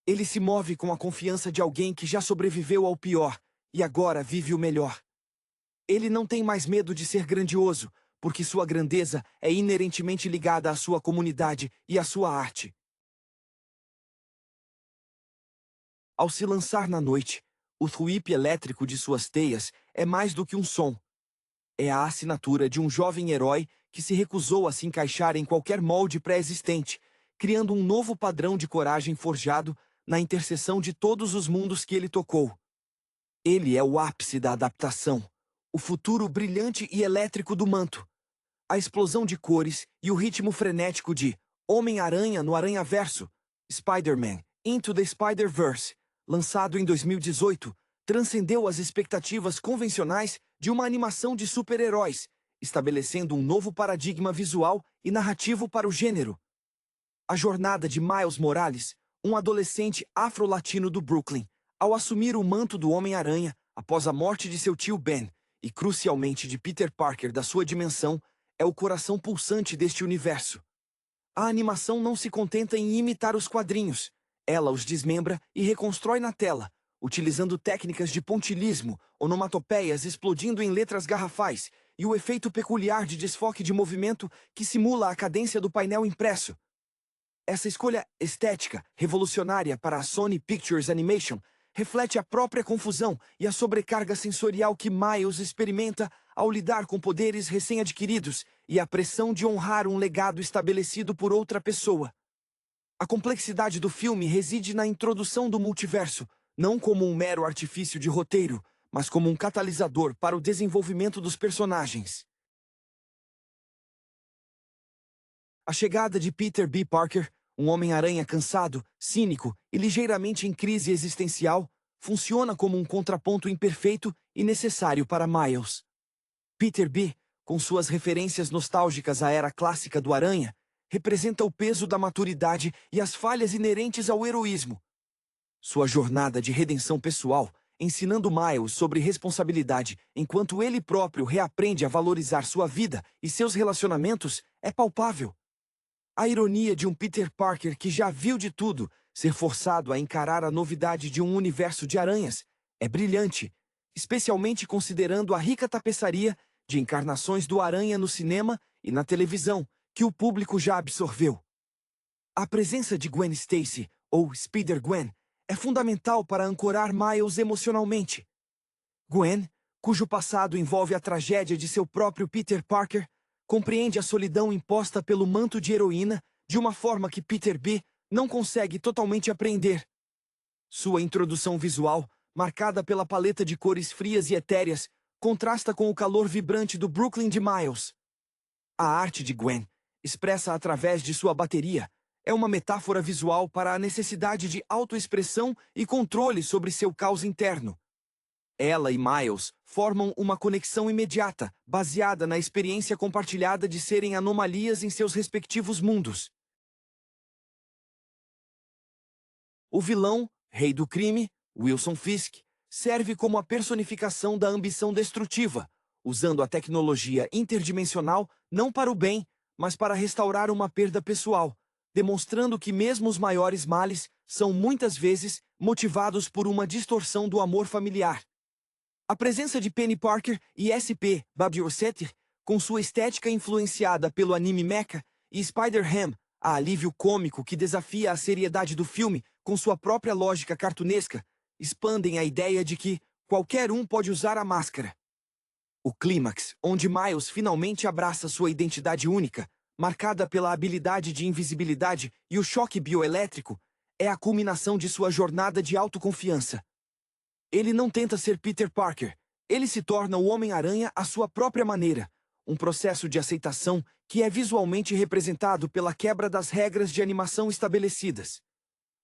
Ele se move com a confiança de alguém que já sobreviveu ao pior e agora vive o melhor. Ele não tem mais medo de ser grandioso, porque sua grandeza é inerentemente ligada à sua comunidade e à sua arte. Ao se lançar na noite, o ruído elétrico de suas teias é mais do que um som. É a assinatura de um jovem herói que se recusou a se encaixar em qualquer molde pré-existente, criando um novo padrão de coragem forjado na interseção de todos os mundos que ele tocou. Ele é o ápice da adaptação, o futuro brilhante e elétrico do manto. A explosão de cores e o ritmo frenético de Homem-Aranha no Aranhaverso, Spider-Man Into the Spider-Verse, lançado em 2018, transcendeu as expectativas convencionais de uma animação de super-heróis, estabelecendo um novo paradigma visual e narrativo para o gênero. A jornada de Miles Morales, um adolescente afro-latino do Brooklyn, ao assumir o manto do Homem-Aranha após a morte de seu tio Ben, e crucialmente de Peter Parker da sua dimensão, é o coração pulsante deste universo. A animação não se contenta em imitar os quadrinhos. Ela os desmembra e reconstrói na tela, utilizando técnicas de pontilhismo, onomatopeias explodindo em letras garrafais e o efeito peculiar de desfoque de movimento que simula a cadência do painel impresso. Essa escolha estética, revolucionária para a Sony Pictures Animation, reflete a própria confusão e a sobrecarga sensorial que Miles experimenta ao lidar com poderes recém-adquiridos e a pressão de honrar um legado estabelecido por outra pessoa. A complexidade do filme reside na introdução do multiverso, não como um mero artifício de roteiro, mas como um catalisador para o desenvolvimento dos personagens. A chegada de Peter B. Parker, um Homem-Aranha cansado, cínico e ligeiramente em crise existencial, funciona como um contraponto imperfeito e necessário para Miles. Peter B., com suas referências nostálgicas à era clássica do Aranha, representa o peso da maturidade e as falhas inerentes ao heroísmo. Sua jornada de redenção pessoal, ensinando Miles sobre responsabilidade enquanto ele próprio reaprende a valorizar sua vida e seus relacionamentos, é palpável. A ironia de um Peter Parker que já viu de tudo ser forçado a encarar a novidade de um universo de aranhas é brilhante, especialmente considerando a rica tapeçaria de encarnações do Aranha no cinema e na televisão, que o público já absorveu. A presença de Gwen Stacy, ou Spider-Gwen, é fundamental para ancorar Miles emocionalmente. Gwen, cujo passado envolve a tragédia de seu próprio Peter Parker, compreende a solidão imposta pelo manto de heroína de uma forma que Peter B. não consegue totalmente apreender. Sua introdução visual, marcada pela paleta de cores frias e etéreas, contrasta com o calor vibrante do Brooklyn de Miles. A arte de Gwen, expressa através de sua bateria, é uma metáfora visual para a necessidade de autoexpressão e controle sobre seu caos interno. Ela e Miles formam uma conexão imediata, baseada na experiência compartilhada de serem anomalias em seus respectivos mundos. O vilão, rei do crime, Wilson Fisk, serve como a personificação da ambição destrutiva, usando a tecnologia interdimensional não para o bem, mas para restaurar uma perda pessoal, demonstrando que mesmo os maiores males são muitas vezes motivados por uma distorção do amor familiar. A presença de Penny Parker e SP Babysitter, com sua estética influenciada pelo anime Mecha, e Spider-Ham, a alívio cômico que desafia a seriedade do filme com sua própria lógica cartunesca, expandem a ideia de que qualquer um pode usar a máscara. O clímax, onde Miles finalmente abraça sua identidade única, marcada pela habilidade de invisibilidade e o choque bioelétrico, é a culminação de sua jornada de autoconfiança. Ele não tenta ser Peter Parker, ele se torna o Homem-Aranha à sua própria maneira, um processo de aceitação que é visualmente representado pela quebra das regras de animação estabelecidas.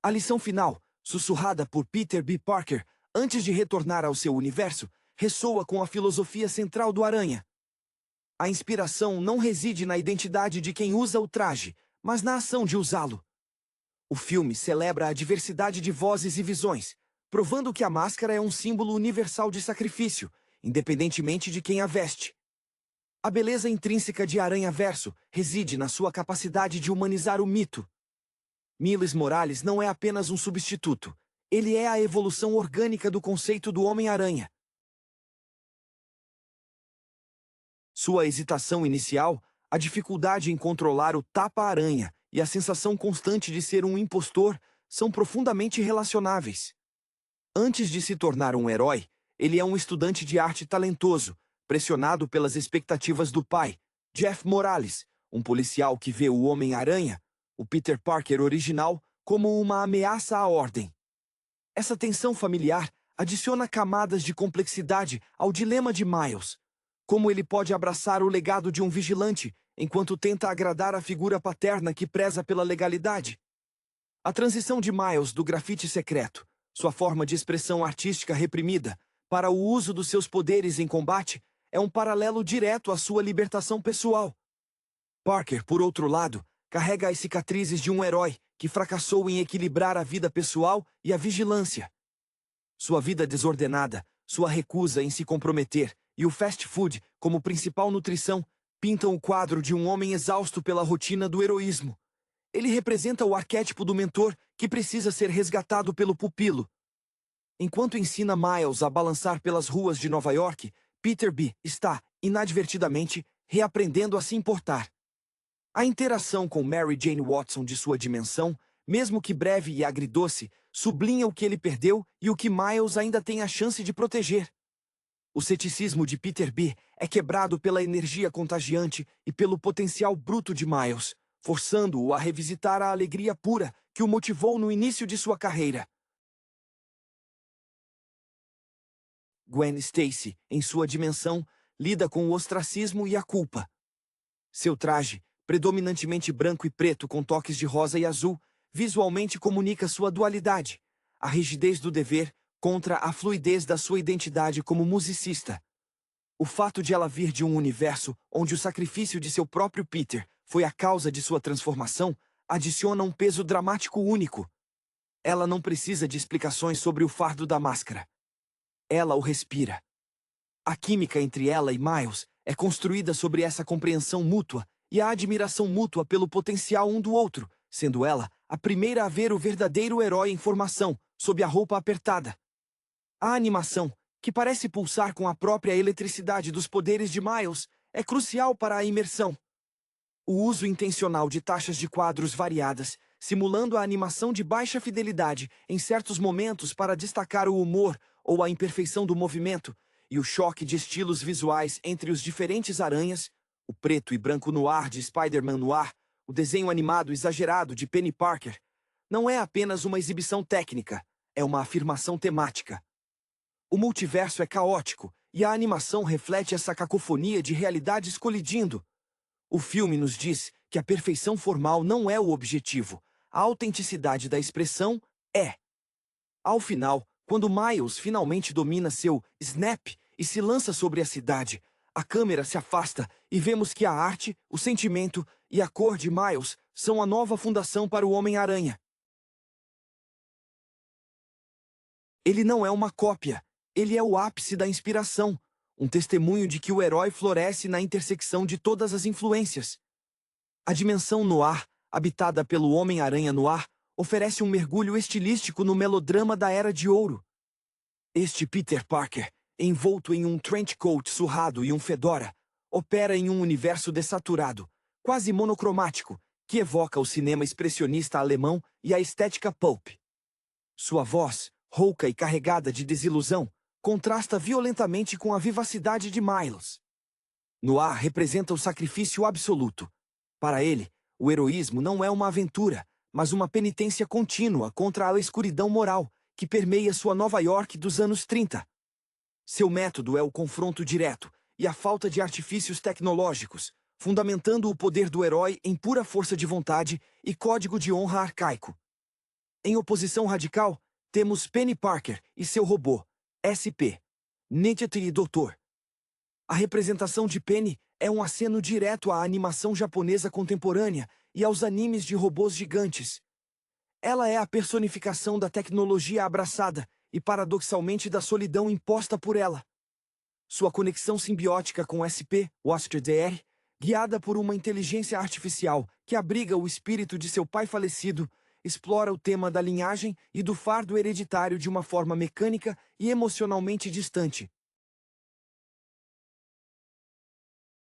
A lição final, sussurrada por Peter B. Parker antes de retornar ao seu universo, ressoa com a filosofia central do Aranha. A inspiração não reside na identidade de quem usa o traje, mas na ação de usá-lo. O filme celebra a diversidade de vozes e visões, provando que a máscara é um símbolo universal de sacrifício, independentemente de quem a veste. A beleza intrínseca de Aranha-Verso reside na sua capacidade de humanizar o mito. Miles Morales não é apenas um substituto, ele é a evolução orgânica do conceito do Homem-Aranha. Sua hesitação inicial, a dificuldade em controlar o tapa-aranha e a sensação constante de ser um impostor são profundamente relacionáveis. Antes de se tornar um herói, ele é um estudante de arte talentoso, pressionado pelas expectativas do pai, Jeff Morales, um policial que vê o Homem-Aranha, o Peter Parker original, como uma ameaça à ordem. Essa tensão familiar adiciona camadas de complexidade ao dilema de Miles. Como ele pode abraçar o legado de um vigilante, enquanto tenta agradar a figura paterna que preza pela legalidade? A transição de Miles do grafite secreto, sua forma de expressão artística reprimida, para o uso dos seus poderes em combate, é um paralelo direto à sua libertação pessoal. Parker, por outro lado, carrega as cicatrizes de um herói que fracassou em equilibrar a vida pessoal e a vigilância. Sua vida desordenada, sua recusa em se comprometer e o fast food como principal nutrição pintam o quadro de um homem exausto pela rotina do heroísmo. Ele representa o arquétipo do mentor que precisa ser resgatado pelo pupilo. Enquanto ensina Miles a balançar pelas ruas de Nova York, Peter B. está, inadvertidamente, reaprendendo a se importar. A interação com Mary Jane Watson de sua dimensão, mesmo que breve e agridoce, sublinha o que ele perdeu e o que Miles ainda tem a chance de proteger. O ceticismo de Peter B. é quebrado pela energia contagiante e pelo potencial bruto de Miles, forçando-o a revisitar a alegria pura que o motivou no início de sua carreira. Gwen Stacy, em sua dimensão, lida com o ostracismo e a culpa. Seu traje, predominantemente branco e preto com toques de rosa e azul, visualmente comunica sua dualidade, a rigidez do dever contra a fluidez da sua identidade como musicista. O fato de ela vir de um universo onde o sacrifício de seu próprio Peter foi a causa de sua transformação adiciona um peso dramático único. Ela não precisa de explicações sobre o fardo da máscara. Ela o respira. A química entre ela e Miles é construída sobre essa compreensão mútua e a admiração mútua pelo potencial um do outro, sendo ela a primeira a ver o verdadeiro herói em formação, sob a roupa apertada. A animação, que parece pulsar com a própria eletricidade dos poderes de Miles, é crucial para a imersão. O uso intencional de taxas de quadros variadas, simulando a animação de baixa fidelidade em certos momentos para destacar o humor ou a imperfeição do movimento, e o choque de estilos visuais entre os diferentes aranhas, o preto e branco noir de Spider-Man Noir, o desenho animado exagerado de Penny Parker, não é apenas uma exibição técnica, é uma afirmação temática. O multiverso é caótico, e a animação reflete essa cacofonia de realidades colidindo. O filme nos diz que a perfeição formal não é o objetivo, a autenticidade da expressão é. Ao final, Quando Miles finalmente domina seu snap e se lança sobre a cidade, a câmera se afasta e vemos que a arte, o sentimento e a cor de Miles são a nova fundação para o Homem-Aranha. Ele não é uma cópia, ele é o ápice da inspiração, um testemunho de que o herói floresce na intersecção de todas as influências. A dimensão noir, habitada pelo Homem-Aranha noir, oferece um mergulho estilístico no melodrama da Era de Ouro. Este Peter Parker, envolto em um trench coat surrado e um fedora, opera em um universo dessaturado, quase monocromático, que evoca o cinema expressionista alemão e a estética pulp. Sua voz, rouca e carregada de desilusão, contrasta violentamente com a vivacidade de Miles. Noir representa o sacrifício absoluto. Para ele, o heroísmo não é uma aventura, mas uma penitência contínua contra a escuridão moral que permeia sua Nova York dos anos 30. Seu método é o confronto direto e a falta de artifícios tecnológicos, fundamentando o poder do herói em pura força de vontade e código de honra arcaico. Em oposição radical, temos Penny Parker e seu robô, SP, Ninjat e Doutor. A representação de Penny é um aceno direto à animação japonesa contemporânea e aos animes de robôs gigantes. Ela é a personificação da tecnologia abraçada e, paradoxalmente, da solidão imposta por ela. Sua conexão simbiótica com SP, o Astro DR, guiada por uma inteligência artificial que abriga o espírito de seu pai falecido, explora o tema da linhagem e do fardo hereditário de uma forma mecânica e emocionalmente distante.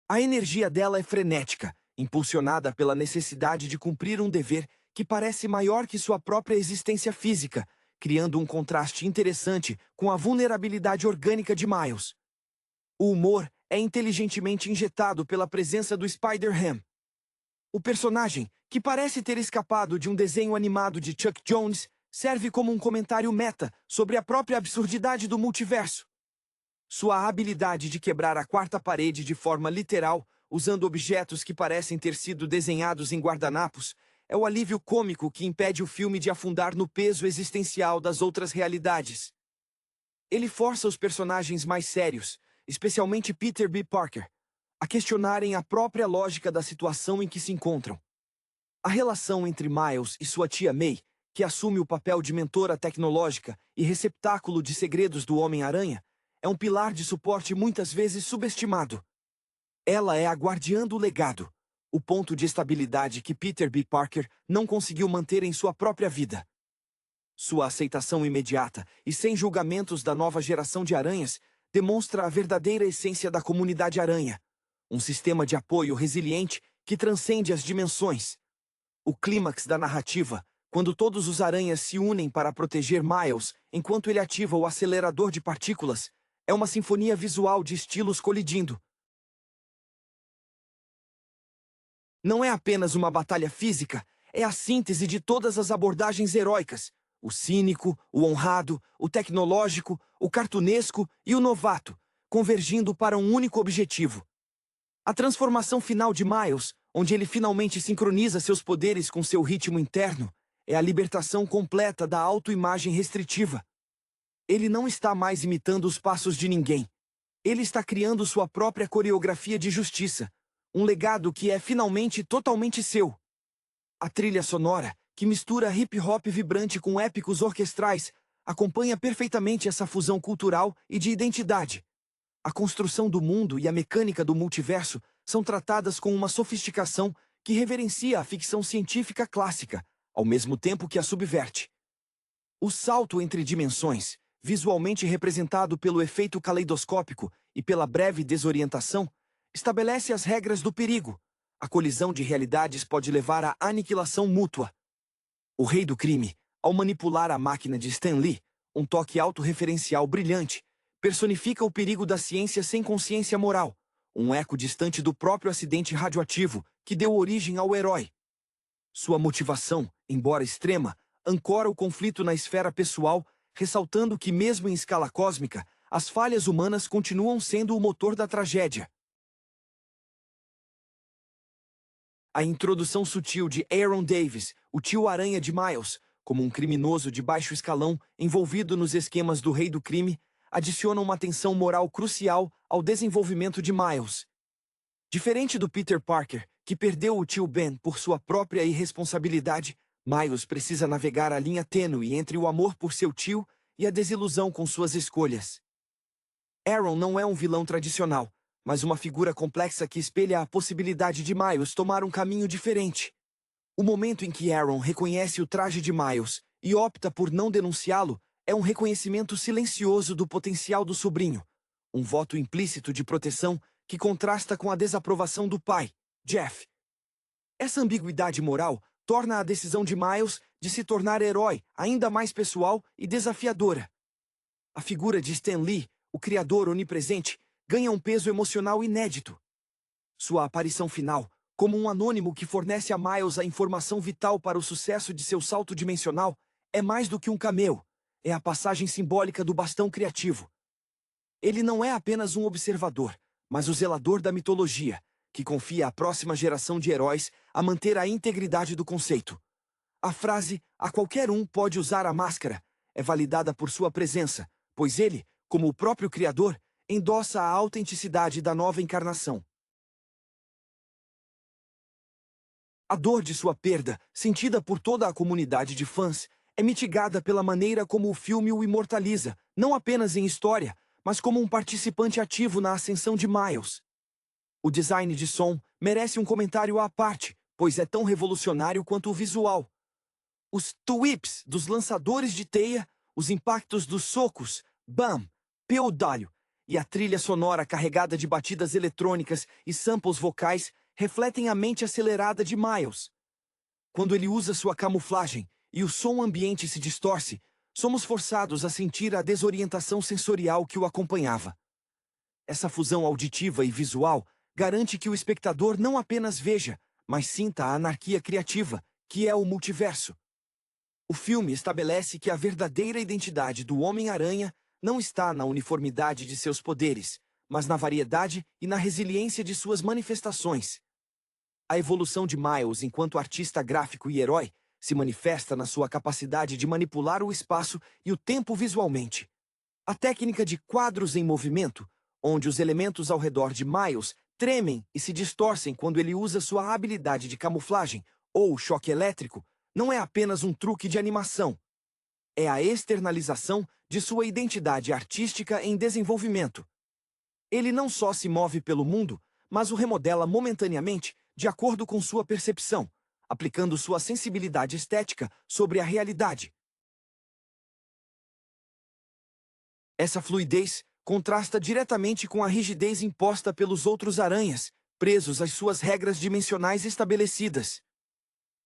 A energia dela é frenética, impulsionada pela necessidade de cumprir um dever que parece maior que sua própria existência física, criando um contraste interessante com a vulnerabilidade orgânica de Miles. O humor é inteligentemente injetado pela presença do Spider-Ham. O personagem, que parece ter escapado de um desenho animado de Chuck Jones, serve como um comentário meta sobre a própria absurdidade do multiverso. Sua habilidade de quebrar a quarta parede de forma literal, usando objetos que parecem ter sido desenhados em guardanapos, é o alívio cômico que impede o filme de afundar no peso existencial das outras realidades. Ele força os personagens mais sérios, especialmente Peter B. Parker, a questionarem a própria lógica da situação em que se encontram. A relação entre Miles e sua tia May, que assume o papel de mentora tecnológica e receptáculo de segredos do Homem-Aranha, é um pilar de suporte muitas vezes subestimado. Ela é a guardiã do legado, o ponto de estabilidade que Peter B. Parker não conseguiu manter em sua própria vida. Sua aceitação imediata e sem julgamentos da nova geração de aranhas demonstra a verdadeira essência da comunidade aranha, um sistema de apoio resiliente que transcende as dimensões. O clímax da narrativa, quando todos os aranhas se unem para proteger Miles enquanto ele ativa o acelerador de partículas, é uma sinfonia visual de estilos colidindo. Não é apenas uma batalha física, é a síntese de todas as abordagens heróicas: o cínico, o honrado, o tecnológico, o cartunesco e o novato, convergindo para um único objetivo. A transformação final de Miles, onde ele finalmente sincroniza seus poderes com seu ritmo interno, é a libertação completa da autoimagem restritiva. Ele não está mais imitando os passos de ninguém. Ele está criando sua própria coreografia de justiça, um legado que é finalmente totalmente seu. A trilha sonora, que mistura hip-hop vibrante com épicos orquestrais, acompanha perfeitamente essa fusão cultural e de identidade. A construção do mundo e a mecânica do multiverso são tratadas com uma sofisticação que reverencia a ficção científica clássica, ao mesmo tempo que a subverte. O salto entre dimensões, visualmente representado pelo efeito caleidoscópico e pela breve desorientação, estabelece as regras do perigo. A colisão de realidades pode levar à aniquilação mútua. O rei do crime, ao manipular a máquina de Stan Lee, um toque autorreferencial brilhante, personifica o perigo da ciência sem consciência moral, um eco distante do próprio acidente radioativo que deu origem ao herói. Sua motivação, embora extrema, ancora o conflito na esfera pessoal, ressaltando que, mesmo em escala cósmica, as falhas humanas continuam sendo o motor da tragédia. A introdução sutil de Aaron Davis, o tio-aranha de Miles, como um criminoso de baixo escalão envolvido nos esquemas do rei do crime, adiciona uma tensão moral crucial ao desenvolvimento de Miles. Diferente do Peter Parker, que perdeu o tio Ben por sua própria irresponsabilidade, Miles precisa navegar a linha tênue entre o amor por seu tio e a desilusão com suas escolhas. Aaron não é um vilão tradicional, mas uma figura complexa que espelha a possibilidade de Miles tomar um caminho diferente. O momento em que Aaron reconhece o traje de Miles e opta por não denunciá-lo é um reconhecimento silencioso do potencial do sobrinho, um voto implícito de proteção que contrasta com a desaprovação do pai, Jeff. Essa ambiguidade moral torna a decisão de Miles de se tornar herói ainda mais pessoal e desafiadora. A figura de Stan Lee, o criador onipresente, ganha um peso emocional inédito. Sua aparição final, como um anônimo que fornece a Miles a informação vital para o sucesso de seu salto dimensional, é mais do que um cameo, é a passagem simbólica do bastão criativo. Ele não é apenas um observador, mas o zelador da mitologia, que confia à próxima geração de heróis a manter a integridade do conceito. A frase "a qualquer um pode usar a máscara" é validada por sua presença, pois ele, como o próprio criador, endossa a autenticidade da nova encarnação. A dor de sua perda, sentida por toda a comunidade de fãs, é mitigada pela maneira como o filme o imortaliza, não apenas em história, mas como um participante ativo na ascensão de Miles. O design de som merece um comentário à parte, pois é tão revolucionário quanto o visual. Os twips dos lançadores de teia, os impactos dos socos, bam, peudalho, e a trilha sonora carregada de batidas eletrônicas e samples vocais refletem a mente acelerada de Miles. Quando ele usa sua camuflagem e o som ambiente se distorce, somos forçados a sentir a desorientação sensorial que o acompanhava. Essa fusão auditiva e visual garante que o espectador não apenas veja, mas sinta a anarquia criativa, que é o multiverso. O filme estabelece que a verdadeira identidade do Homem-Aranha não está na uniformidade de seus poderes, mas na variedade e na resiliência de suas manifestações. A evolução de Miles enquanto artista gráfico e herói se manifesta na sua capacidade de manipular o espaço e o tempo visualmente. A técnica de quadros em movimento, onde os elementos ao redor de Miles tremem e se distorcem quando ele usa sua habilidade de camuflagem ou choque elétrico, não é apenas um truque de animação. É a externalização de sua identidade artística em desenvolvimento. Ele não só se move pelo mundo, mas o remodela momentaneamente de acordo com sua percepção, aplicando sua sensibilidade estética sobre a realidade. Essa fluidez contrasta diretamente com a rigidez imposta pelos outros aranhas, presos às suas regras dimensionais estabelecidas.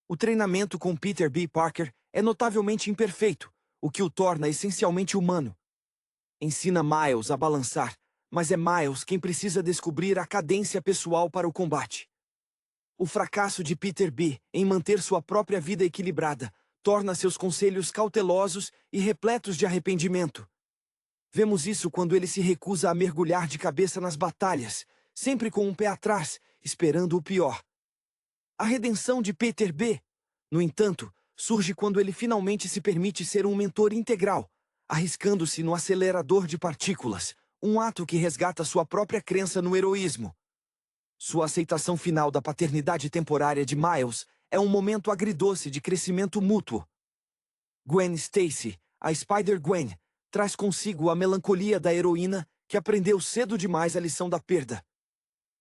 O treinamento com Peter B. Parker é notavelmente imperfeito, o que o torna essencialmente humano. Ensina Miles a balançar, mas é Miles quem precisa descobrir a cadência pessoal para o combate. O fracasso de Peter B. em manter sua própria vida equilibrada torna seus conselhos cautelosos e repletos de arrependimento. Vemos isso quando ele se recusa a mergulhar de cabeça nas batalhas, sempre com um pé atrás, esperando o pior. A redenção de Peter B., no entanto, surge quando ele finalmente se permite ser um mentor integral, arriscando-se no acelerador de partículas, um ato que resgata sua própria crença no heroísmo. Sua aceitação final da paternidade temporária de Miles é um momento agridoce de crescimento mútuo. Gwen Stacy, a Spider-Gwen, traz consigo a melancolia da heroína que aprendeu cedo demais a lição da perda.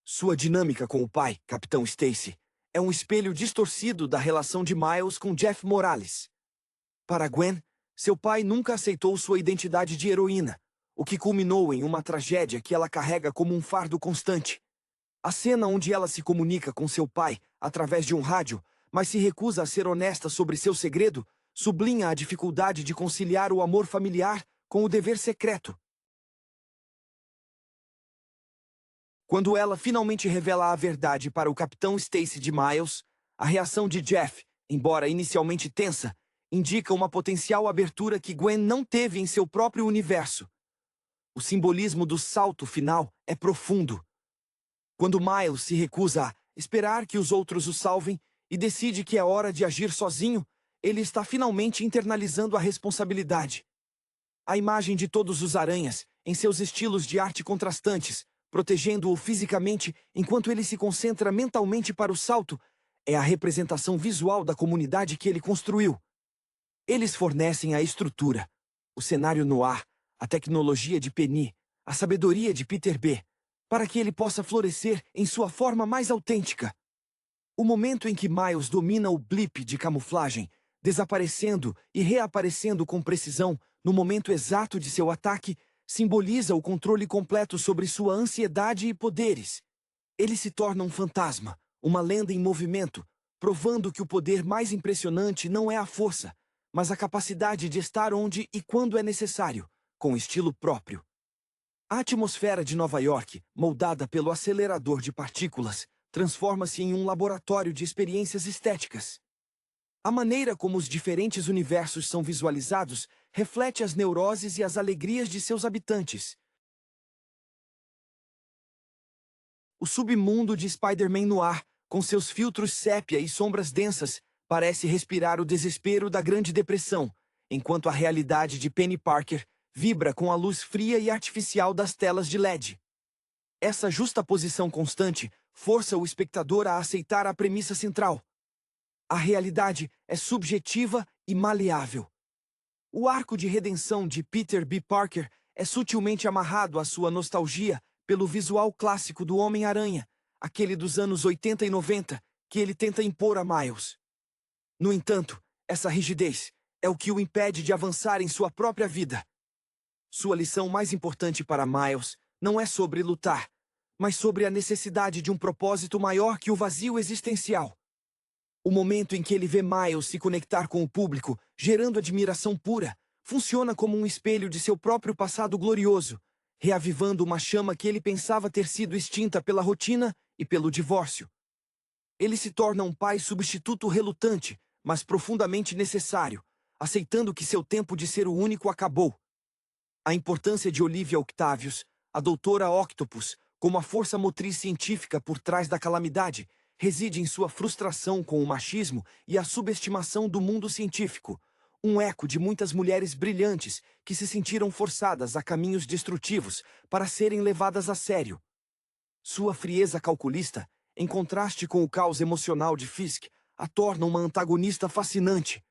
Sua dinâmica com o pai, Capitão Stacy, é um espelho distorcido da relação de Miles com Jeff Morales. Para Gwen, seu pai nunca aceitou sua identidade de heroína, o que culminou em uma tragédia que ela carrega como um fardo constante. A cena onde ela se comunica com seu pai através de um rádio, mas se recusa a ser honesta sobre seu segredo, sublinha a dificuldade de conciliar o amor familiar com o dever secreto. Quando ela finalmente revela a verdade para o Capitão Stacy de Miles, a reação de Jeff, embora inicialmente tensa, indica uma potencial abertura que Gwen não teve em seu próprio universo. O simbolismo do salto final é profundo. Quando Miles se recusa a esperar que os outros o salvem e decide que é hora de agir sozinho, ele está finalmente internalizando a responsabilidade. A imagem de todos os aranhas, em seus estilos de arte contrastantes, protegendo-o fisicamente enquanto ele se concentra mentalmente para o salto, é a representação visual da comunidade que ele construiu. Eles fornecem a estrutura, o cenário no ar, a tecnologia de Penny, a sabedoria de Peter B., para que ele possa florescer em sua forma mais autêntica. O momento em que Miles domina o blip de camuflagem, desaparecendo e reaparecendo com precisão no momento exato de seu ataque, simboliza o controle completo sobre sua ansiedade e poderes. Ele se torna um fantasma, uma lenda em movimento, provando que o poder mais impressionante não é a força, mas a capacidade de estar onde e quando é necessário, com estilo próprio. A atmosfera de Nova York, moldada pelo acelerador de partículas, transforma-se em um laboratório de experiências estéticas. A maneira como os diferentes universos são visualizados reflete as neuroses e as alegrias de seus habitantes. O submundo de Spider-Man no ar, com seus filtros sépia e sombras densas, parece respirar o desespero da Grande Depressão, enquanto a realidade de Penny Parker vibra com a luz fria e artificial das telas de LED. Essa justaposição constante força o espectador a aceitar a premissa central. A realidade é subjetiva e maleável. O arco de redenção de Peter B. Parker é sutilmente amarrado à sua nostalgia pelo visual clássico do Homem-Aranha, aquele dos anos 80 e 90, que ele tenta impor a Miles. No entanto, essa rigidez é o que o impede de avançar em sua própria vida. Sua lição mais importante para Miles não é sobre lutar, mas sobre a necessidade de um propósito maior que o vazio existencial. O momento em que ele vê Miles se conectar com o público, gerando admiração pura, funciona como um espelho de seu próprio passado glorioso, reavivando uma chama que ele pensava ter sido extinta pela rotina e pelo divórcio. Ele se torna um pai substituto relutante, mas profundamente necessário, aceitando que seu tempo de ser o único acabou. A importância de Olivia Octavius, a Doutora Octopus, como a força motriz científica por trás da calamidade, reside em sua frustração com o machismo e a subestimação do mundo científico, um eco de muitas mulheres brilhantes que se sentiram forçadas a caminhos destrutivos para serem levadas a sério. Sua frieza calculista, em contraste com o caos emocional de Fisk, a torna uma antagonista fascinante.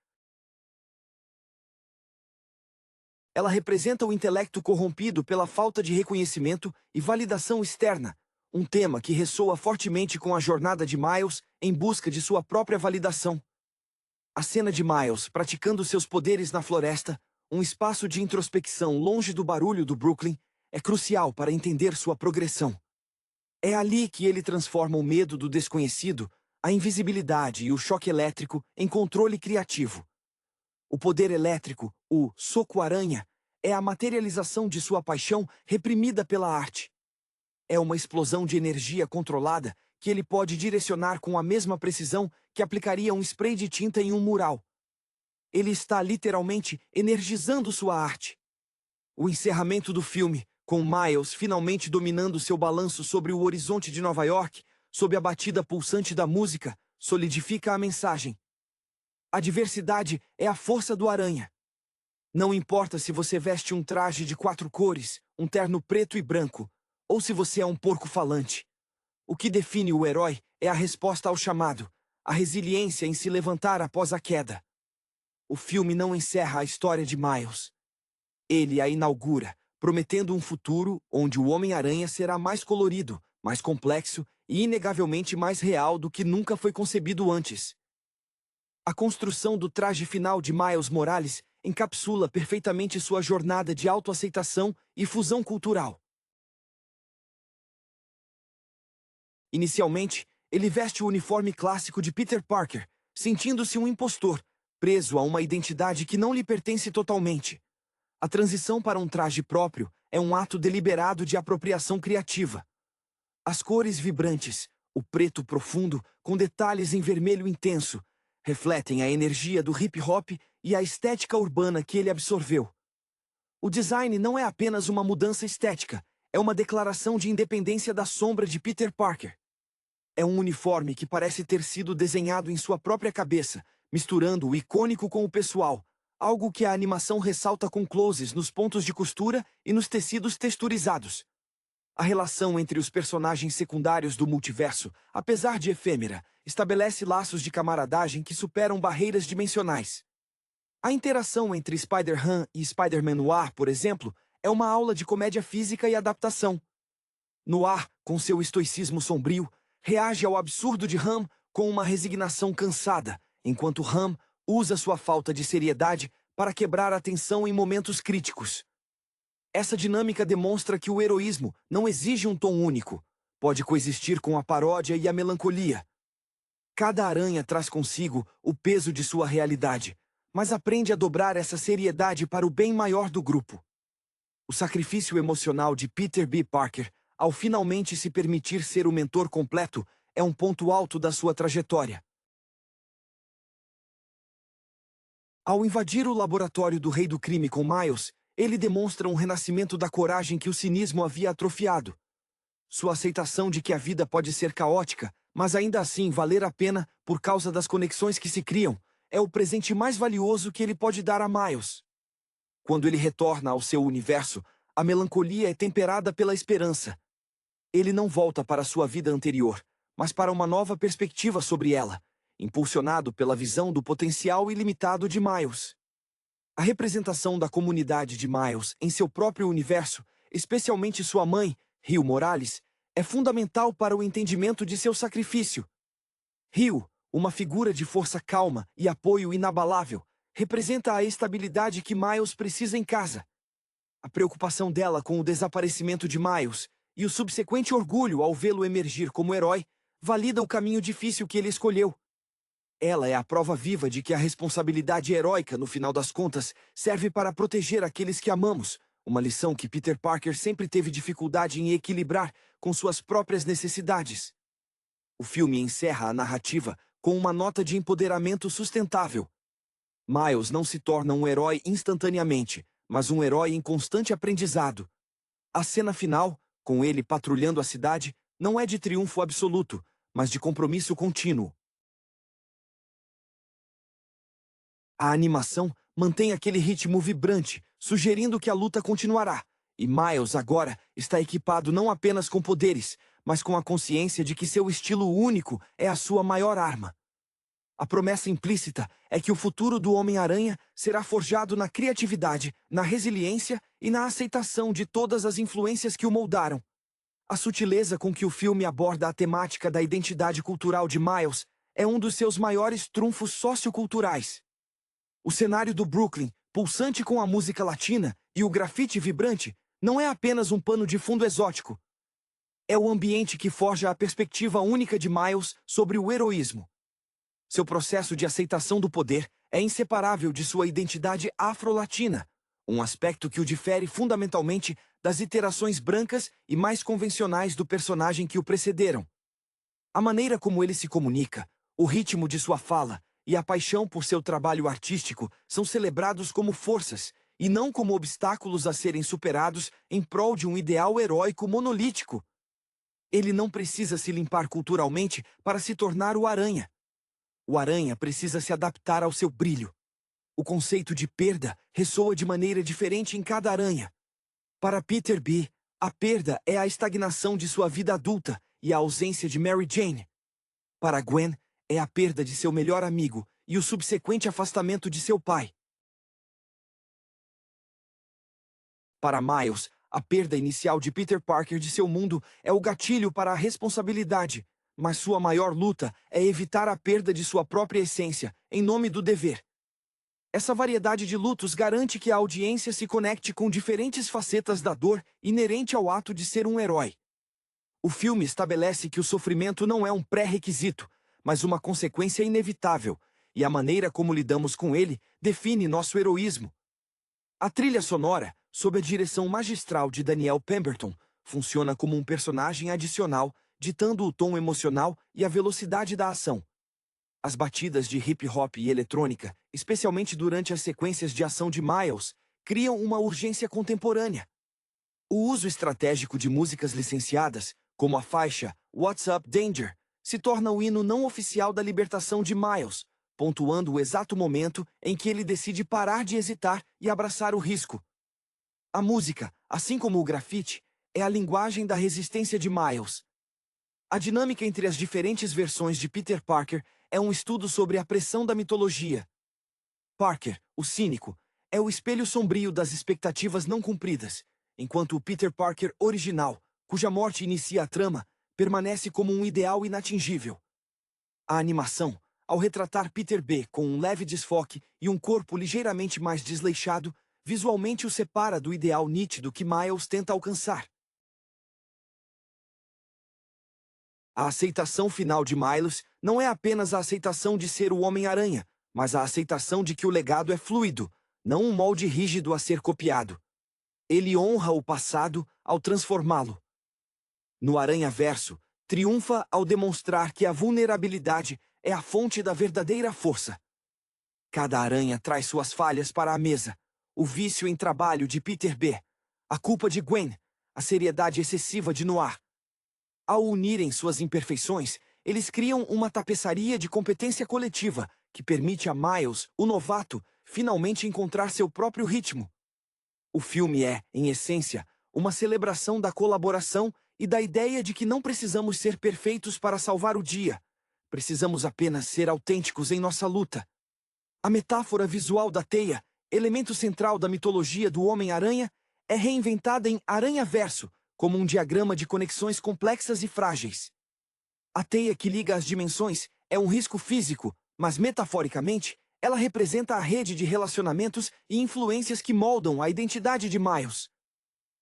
Ela representa o intelecto corrompido pela falta de reconhecimento e validação externa, um tema que ressoa fortemente com a jornada de Miles em busca de sua própria validação. A cena de Miles praticando seus poderes na floresta, um espaço de introspecção longe do barulho do Brooklyn, é crucial para entender sua progressão. É ali que ele transforma o medo do desconhecido, a invisibilidade e o choque elétrico em controle criativo. O poder elétrico, o soco-aranha, é a materialização de sua paixão reprimida pela arte. É uma explosão de energia controlada que ele pode direcionar com a mesma precisão que aplicaria um spray de tinta em um mural. Ele está literalmente energizando sua arte. O encerramento do filme, com Miles finalmente dominando seu balanço sobre o horizonte de Nova York, sob a batida pulsante da música, solidifica a mensagem. A diversidade é a força do aranha. Não importa se você veste um traje de 4 cores, um terno preto e branco, ou se você é um porco falante. O que define o herói é a resposta ao chamado, a resiliência em se levantar após a queda. O filme não encerra a história de Miles. Ele a inaugura, prometendo um futuro onde o Homem-Aranha será mais colorido, mais complexo e inegavelmente mais real do que nunca foi concebido antes. A construção do traje final de Miles Morales encapsula perfeitamente sua jornada de autoaceitação e fusão cultural. Inicialmente, ele veste o uniforme clássico de Peter Parker, sentindo-se um impostor, preso a uma identidade que não lhe pertence totalmente. A transição para um traje próprio é um ato deliberado de apropriação criativa. As cores vibrantes, o preto profundo com detalhes em vermelho intenso, refletem a energia do hip-hop e a estética urbana que ele absorveu. O design não é apenas uma mudança estética, é uma declaração de independência da sombra de Peter Parker. É um uniforme que parece ter sido desenhado em sua própria cabeça, misturando o icônico com o pessoal, algo que a animação ressalta com closes nos pontos de costura e nos tecidos texturizados. A relação entre os personagens secundários do multiverso, apesar de efêmera, estabelece laços de camaradagem que superam barreiras dimensionais. A interação entre Spider-Man e Spider-Man Noir, por exemplo, é uma aula de comédia física e adaptação. Noir, com seu estoicismo sombrio, reage ao absurdo de Ham com uma resignação cansada, enquanto Ham usa sua falta de seriedade para quebrar a tensão em momentos críticos. Essa dinâmica demonstra que o heroísmo não exige um tom único, pode coexistir com a paródia e a melancolia. Cada aranha traz consigo o peso de sua realidade, mas aprende a dobrar essa seriedade para o bem maior do grupo. O sacrifício emocional de Peter B. Parker, ao finalmente se permitir ser o mentor completo, é um ponto alto da sua trajetória. Ao invadir o laboratório do Rei do Crime com Miles, ele demonstra um renascimento da coragem que o cinismo havia atrofiado. Sua aceitação de que a vida pode ser caótica, mas ainda assim valer a pena por causa das conexões que se criam, é o presente mais valioso que ele pode dar a Miles. Quando ele retorna ao seu universo, a melancolia é temperada pela esperança. Ele não volta para sua vida anterior, mas para uma nova perspectiva sobre ela, impulsionado pela visão do potencial ilimitado de Miles. A representação da comunidade de Miles em seu próprio universo, especialmente sua mãe, Rio Morales, é fundamental para o entendimento de seu sacrifício. Rio, uma figura de força calma e apoio inabalável, representa a estabilidade que Miles precisa em casa. A preocupação dela com o desaparecimento de Miles e o subsequente orgulho ao vê-lo emergir como herói valida o caminho difícil que ele escolheu. Ela é a prova viva de que a responsabilidade heróica, no final das contas, serve para proteger aqueles que amamos, uma lição que Peter Parker sempre teve dificuldade em equilibrar com suas próprias necessidades. O filme encerra a narrativa com uma nota de empoderamento sustentável. Miles não se torna um herói instantaneamente, mas um herói em constante aprendizado. A cena final, com ele patrulhando a cidade, não é de triunfo absoluto, mas de compromisso contínuo. A animação mantém aquele ritmo vibrante, sugerindo que a luta continuará, e Miles agora está equipado não apenas com poderes, mas com a consciência de que seu estilo único é a sua maior arma. A promessa implícita é que o futuro do Homem-Aranha será forjado na criatividade, na resiliência e na aceitação de todas as influências que o moldaram. A sutileza com que o filme aborda a temática da identidade cultural de Miles é um dos seus maiores trunfos socioculturais. O cenário do Brooklyn, pulsante com a música latina e o grafite vibrante, não é apenas um pano de fundo exótico. É o ambiente que forja a perspectiva única de Miles sobre o heroísmo. Seu processo de aceitação do poder é inseparável de sua identidade afro-latina, um aspecto que o difere fundamentalmente das iterações brancas e mais convencionais do personagem que o precederam. A maneira como ele se comunica, o ritmo de sua fala e a paixão por seu trabalho artístico são celebrados como forças, e não como obstáculos a serem superados em prol de um ideal heróico monolítico. Ele não precisa se limpar culturalmente para se tornar o Aranha. O Aranha precisa se adaptar ao seu brilho. O conceito de perda ressoa de maneira diferente em cada aranha. Para Peter B., a perda é a estagnação de sua vida adulta e a ausência de Mary Jane. Para Gwen, é a perda de seu melhor amigo e o subsequente afastamento de seu pai. Para Miles, a perda inicial de Peter Parker de seu mundo é o gatilho para a responsabilidade, mas sua maior luta é evitar a perda de sua própria essência, em nome do dever. Essa variedade de lutos garante que a audiência se conecte com diferentes facetas da dor inerente ao ato de ser um herói. O filme estabelece que o sofrimento não é um pré-requisito, mas uma consequência inevitável, e a maneira como lidamos com ele define nosso heroísmo. A trilha sonora, sob a direção magistral de Daniel Pemberton, funciona como um personagem adicional, ditando o tom emocional e a velocidade da ação. As batidas de hip-hop e eletrônica, especialmente durante as sequências de ação de Miles, criam uma urgência contemporânea. O uso estratégico de músicas licenciadas, como a faixa What's Up Danger, se torna o hino não oficial da libertação de Miles, pontuando o exato momento em que ele decide parar de hesitar e abraçar o risco. A música, assim como o grafite, é a linguagem da resistência de Miles. A dinâmica entre as diferentes versões de Peter Parker é um estudo sobre a pressão da mitologia. Parker, o cínico, é o espelho sombrio das expectativas não cumpridas, enquanto o Peter Parker original, cuja morte inicia a trama, permanece como um ideal inatingível. A animação, ao retratar Peter B com um leve desfoque e um corpo ligeiramente mais desleixado, visualmente o separa do ideal nítido que Miles tenta alcançar. A aceitação final de Miles não é apenas a aceitação de ser o Homem-Aranha, mas a aceitação de que o legado é fluido, não um molde rígido a ser copiado. Ele honra o passado ao transformá-lo. No Aranha-Verso, triunfa ao demonstrar que a vulnerabilidade é a fonte da verdadeira força. Cada aranha traz suas falhas para a mesa. O vício em trabalho de Peter B., a culpa de Gwen, a seriedade excessiva de Noir. Ao unirem suas imperfeições, eles criam uma tapeçaria de competência coletiva que permite a Miles, o novato, finalmente encontrar seu próprio ritmo. O filme é, em essência, uma celebração da colaboração e da ideia de que não precisamos ser perfeitos para salvar o dia. Precisamos apenas ser autênticos em nossa luta. A metáfora visual da teia, elemento central da mitologia do Homem-Aranha, é reinventada em Aranha-Verso, como um diagrama de conexões complexas e frágeis. A teia que liga as dimensões é um risco físico, mas metaforicamente, ela representa a rede de relacionamentos e influências que moldam a identidade de Miles.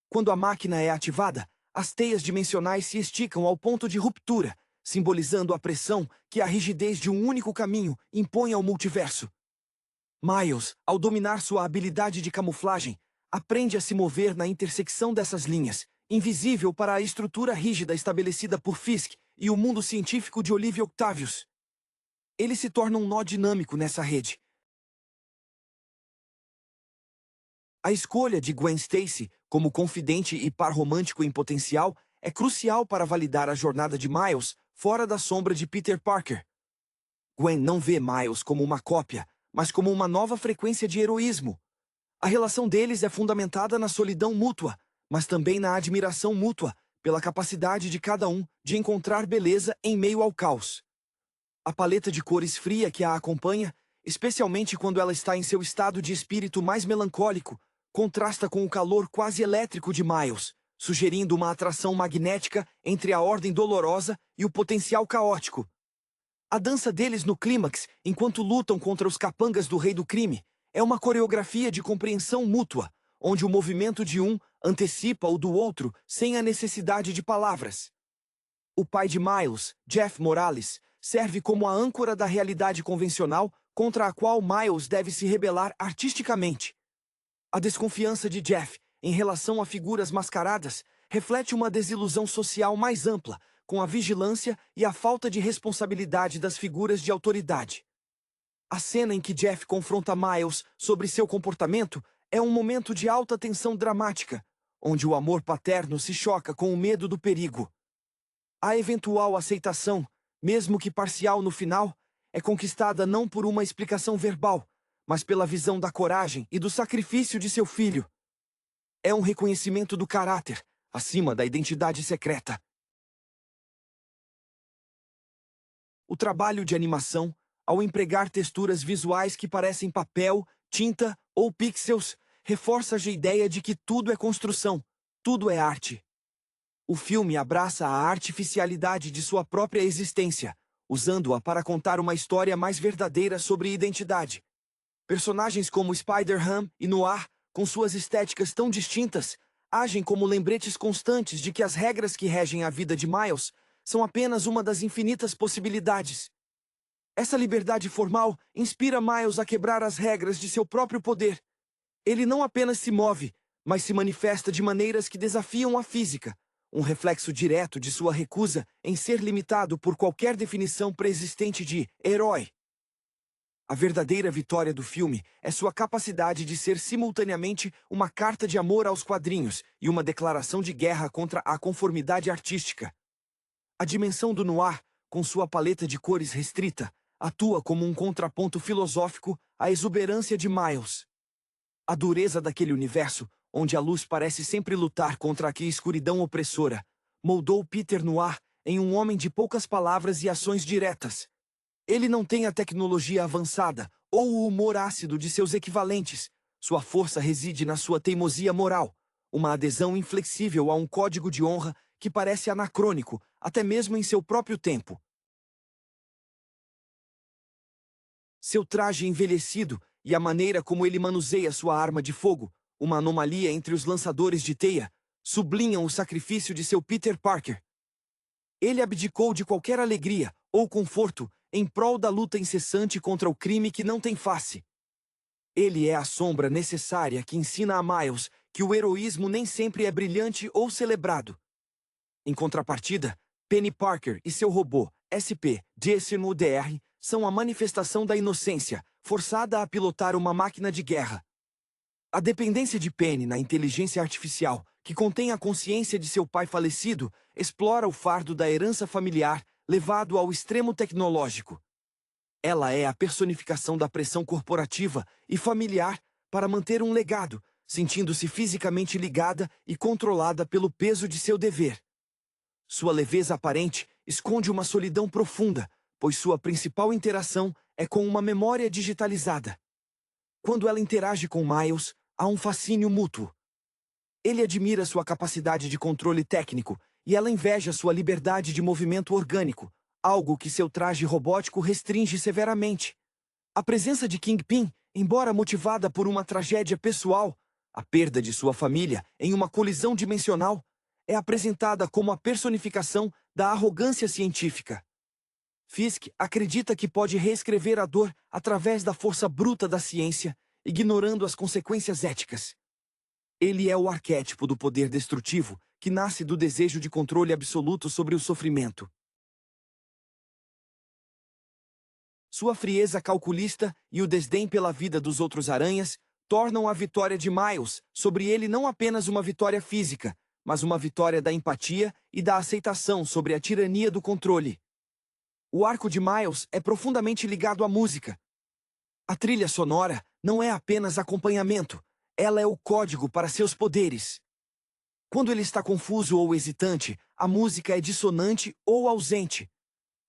Quando a máquina é ativada, as teias dimensionais se esticam ao ponto de ruptura, simbolizando a pressão que a rigidez de um único caminho impõe ao multiverso. Miles, ao dominar sua habilidade de camuflagem, aprende a se mover na intersecção dessas linhas, invisível para a estrutura rígida estabelecida por Fisk e o mundo científico de Olivia Octavius. Ele se torna um nó dinâmico nessa rede. A escolha de Gwen Stacy como confidente e par romântico em potencial é crucial para validar a jornada de Miles fora da sombra de Peter Parker. Gwen não vê Miles como uma cópia, mas como uma nova frequência de heroísmo. A relação deles é fundamentada na solidão mútua, mas também na admiração mútua, pela capacidade de cada um de encontrar beleza em meio ao caos. A paleta de cores fria que a acompanha, especialmente quando ela está em seu estado de espírito mais melancólico, contrasta com o calor quase elétrico de Miles, sugerindo uma atração magnética entre a ordem dolorosa e o potencial caótico. A dança deles no clímax, enquanto lutam contra os capangas do Rei do Crime, é uma coreografia de compreensão mútua, onde o movimento de um antecipa o do outro sem a necessidade de palavras. O pai de Miles, Jeff Morales, serve como a âncora da realidade convencional contra a qual Miles deve se rebelar artisticamente. A desconfiança de Jeff em relação a figuras mascaradas reflete uma desilusão social mais ampla, com a vigilância e a falta de responsabilidade das figuras de autoridade. A cena em que Jeff confronta Miles sobre seu comportamento é um momento de alta tensão dramática, onde o amor paterno se choca com o medo do perigo. A eventual aceitação, mesmo que parcial no final, é conquistada não por uma explicação verbal, mas pela visão da coragem e do sacrifício de seu filho. É um reconhecimento do caráter, acima da identidade secreta. O trabalho de animação, ao empregar texturas visuais que parecem papel, tinta ou pixels, reforça a ideia de que tudo é construção, tudo é arte. O filme abraça a artificialidade de sua própria existência, usando-a para contar uma história mais verdadeira sobre identidade. Personagens como Spider-Ham e Noir, com suas estéticas tão distintas, agem como lembretes constantes de que as regras que regem a vida de Miles são apenas uma das infinitas possibilidades. Essa liberdade formal inspira Miles a quebrar as regras de seu próprio poder. Ele não apenas se move, mas se manifesta de maneiras que desafiam a física, um reflexo direto de sua recusa em ser limitado por qualquer definição pré-existente de herói. A verdadeira vitória do filme é sua capacidade de ser simultaneamente uma carta de amor aos quadrinhos e uma declaração de guerra contra a conformidade artística. A dimensão do noir, com sua paleta de cores restrita, atua como um contraponto filosófico à exuberância de Miles. A dureza daquele universo, onde a luz parece sempre lutar contra a escuridão opressora, moldou Peter Noir em um homem de poucas palavras e ações diretas. Ele não tem a tecnologia avançada ou o humor ácido de seus equivalentes. Sua força reside na sua teimosia moral, uma adesão inflexível a um código de honra que parece anacrônico, até mesmo em seu próprio tempo. Seu traje envelhecido e a maneira como ele manuseia sua arma de fogo, uma anomalia entre os lançadores de teia, sublinham o sacrifício de seu Peter Parker. Ele abdicou de qualquer alegria ou conforto em prol da luta incessante contra o crime que não tem face. Ele é a sombra necessária que ensina a Miles que o heroísmo nem sempre é brilhante ou celebrado. Em contrapartida, Penny Parker e seu robô, SP-DSMUDR, são a manifestação da inocência, forçada a pilotar uma máquina de guerra. A dependência de Penny na inteligência artificial, que contém a consciência de seu pai falecido, explora o fardo da herança familiar, levado ao extremo tecnológico. Ela é a personificação da pressão corporativa e familiar para manter um legado, sentindo-se fisicamente ligada e controlada pelo peso de seu dever. Sua leveza aparente esconde uma solidão profunda, pois sua principal interação é com uma memória digitalizada. Quando ela interage com Miles, há um fascínio mútuo. Ele admira sua capacidade de controle técnico e ela inveja sua liberdade de movimento orgânico, algo que seu traje robótico restringe severamente. A presença de Kingpin, embora motivada por uma tragédia pessoal, a perda de sua família em uma colisão dimensional, é apresentada como a personificação da arrogância científica. Fisk acredita que pode reescrever a dor através da força bruta da ciência, ignorando as consequências éticas. Ele é o arquétipo do poder destrutivo que nasce do desejo de controle absoluto sobre o sofrimento. Sua frieza calculista e o desdém pela vida dos outros aranhas tornam a vitória de Miles sobre ele não apenas uma vitória física, mas uma vitória da empatia e da aceitação sobre a tirania do controle. O arco de Miles é profundamente ligado à música. A trilha sonora não é apenas acompanhamento, ela é o código para seus poderes. Quando ele está confuso ou hesitante, a música é dissonante ou ausente.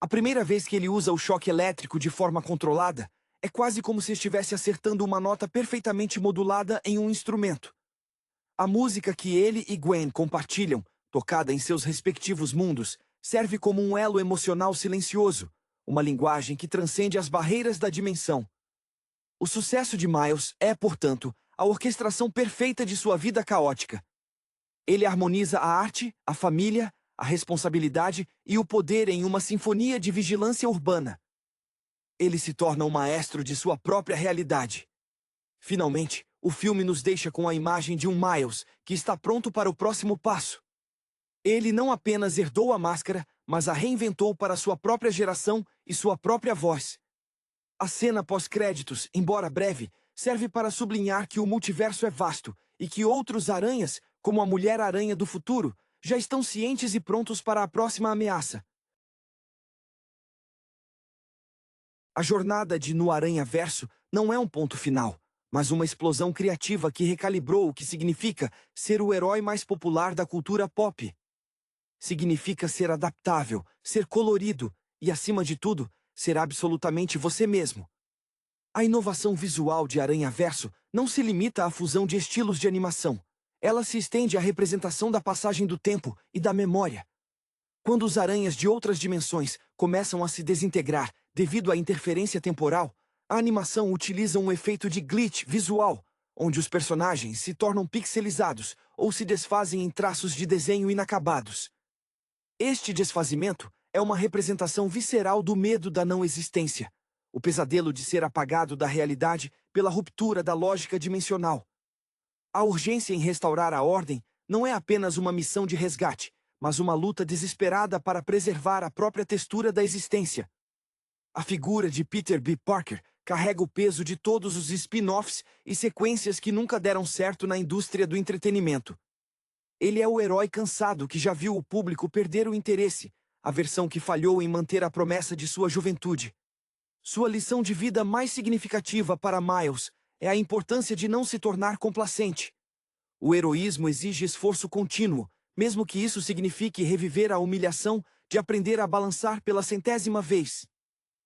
A primeira vez que ele usa o choque elétrico de forma controlada, é quase como se estivesse acertando uma nota perfeitamente modulada em um instrumento. A música que ele e Gwen compartilham, tocada em seus respectivos mundos, serve como um elo emocional silencioso, uma linguagem que transcende as barreiras da dimensão. O sucesso de Miles é, portanto, a orquestração perfeita de sua vida caótica. Ele harmoniza a arte, a família, a responsabilidade e o poder em uma sinfonia de vigilância urbana. Ele se torna o maestro de sua própria realidade. Finalmente, o filme nos deixa com a imagem de um Miles que está pronto para o próximo passo. Ele não apenas herdou a máscara, mas a reinventou para sua própria geração e sua própria voz. A cena pós-créditos, embora breve, serve para sublinhar que o multiverso é vasto e que outros aranhas, como a Mulher-Aranha do futuro, já estão cientes e prontos para a próxima ameaça. A jornada de No Aranha-Verso não é um ponto final, mas uma explosão criativa que recalibrou o que significa ser o herói mais popular da cultura pop. Significa ser adaptável, ser colorido e, acima de tudo, ser absolutamente você mesmo. A inovação visual de Aranha-Verso não se limita à fusão de estilos de animação. Ela se estende à representação da passagem do tempo e da memória. Quando os aranhas de outras dimensões começam a se desintegrar devido à interferência temporal, a animação utiliza um efeito de glitch visual, onde os personagens se tornam pixelizados ou se desfazem em traços de desenho inacabados. Este desfazimento é uma representação visceral do medo da não existência, o pesadelo de ser apagado da realidade pela ruptura da lógica dimensional. A urgência em restaurar a ordem não é apenas uma missão de resgate, mas uma luta desesperada para preservar a própria textura da existência. A figura de Peter B. Parker carrega o peso de todos os spin-offs e sequências que nunca deram certo na indústria do entretenimento. Ele é o herói cansado que já viu o público perder o interesse, a versão que falhou em manter a promessa de sua juventude. Sua lição de vida mais significativa para Miles é a importância de não se tornar complacente. O heroísmo exige esforço contínuo, mesmo que isso signifique reviver a humilhação de aprender a balançar pela centésima vez.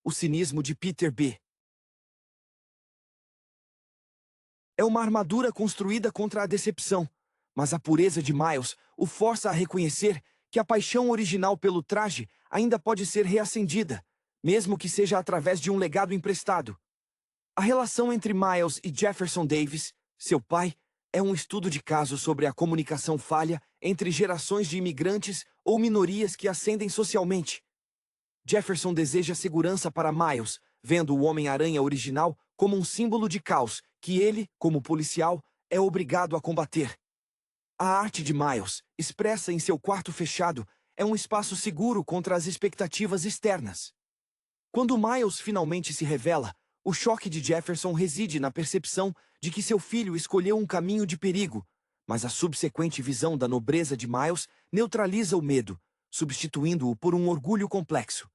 O cinismo de Peter B. é uma armadura construída contra a decepção, mas a pureza de Miles o força a reconhecer que a paixão original pelo traje ainda pode ser reacendida, mesmo que seja através de um legado emprestado. A relação entre Miles e Jefferson Davis, seu pai, é um estudo de caso sobre a comunicação falha entre gerações de imigrantes ou minorias que ascendem socialmente. Jefferson deseja segurança para Miles, vendo o Homem-Aranha original como um símbolo de caos que ele, como policial, é obrigado a combater. A arte de Miles, expressa em seu quarto fechado, é um espaço seguro contra as expectativas externas. Quando Miles finalmente se revela, o choque de Jefferson reside na percepção de que seu filho escolheu um caminho de perigo, mas a subsequente visão da nobreza de Miles neutraliza o medo, substituindo-o por um orgulho complexo.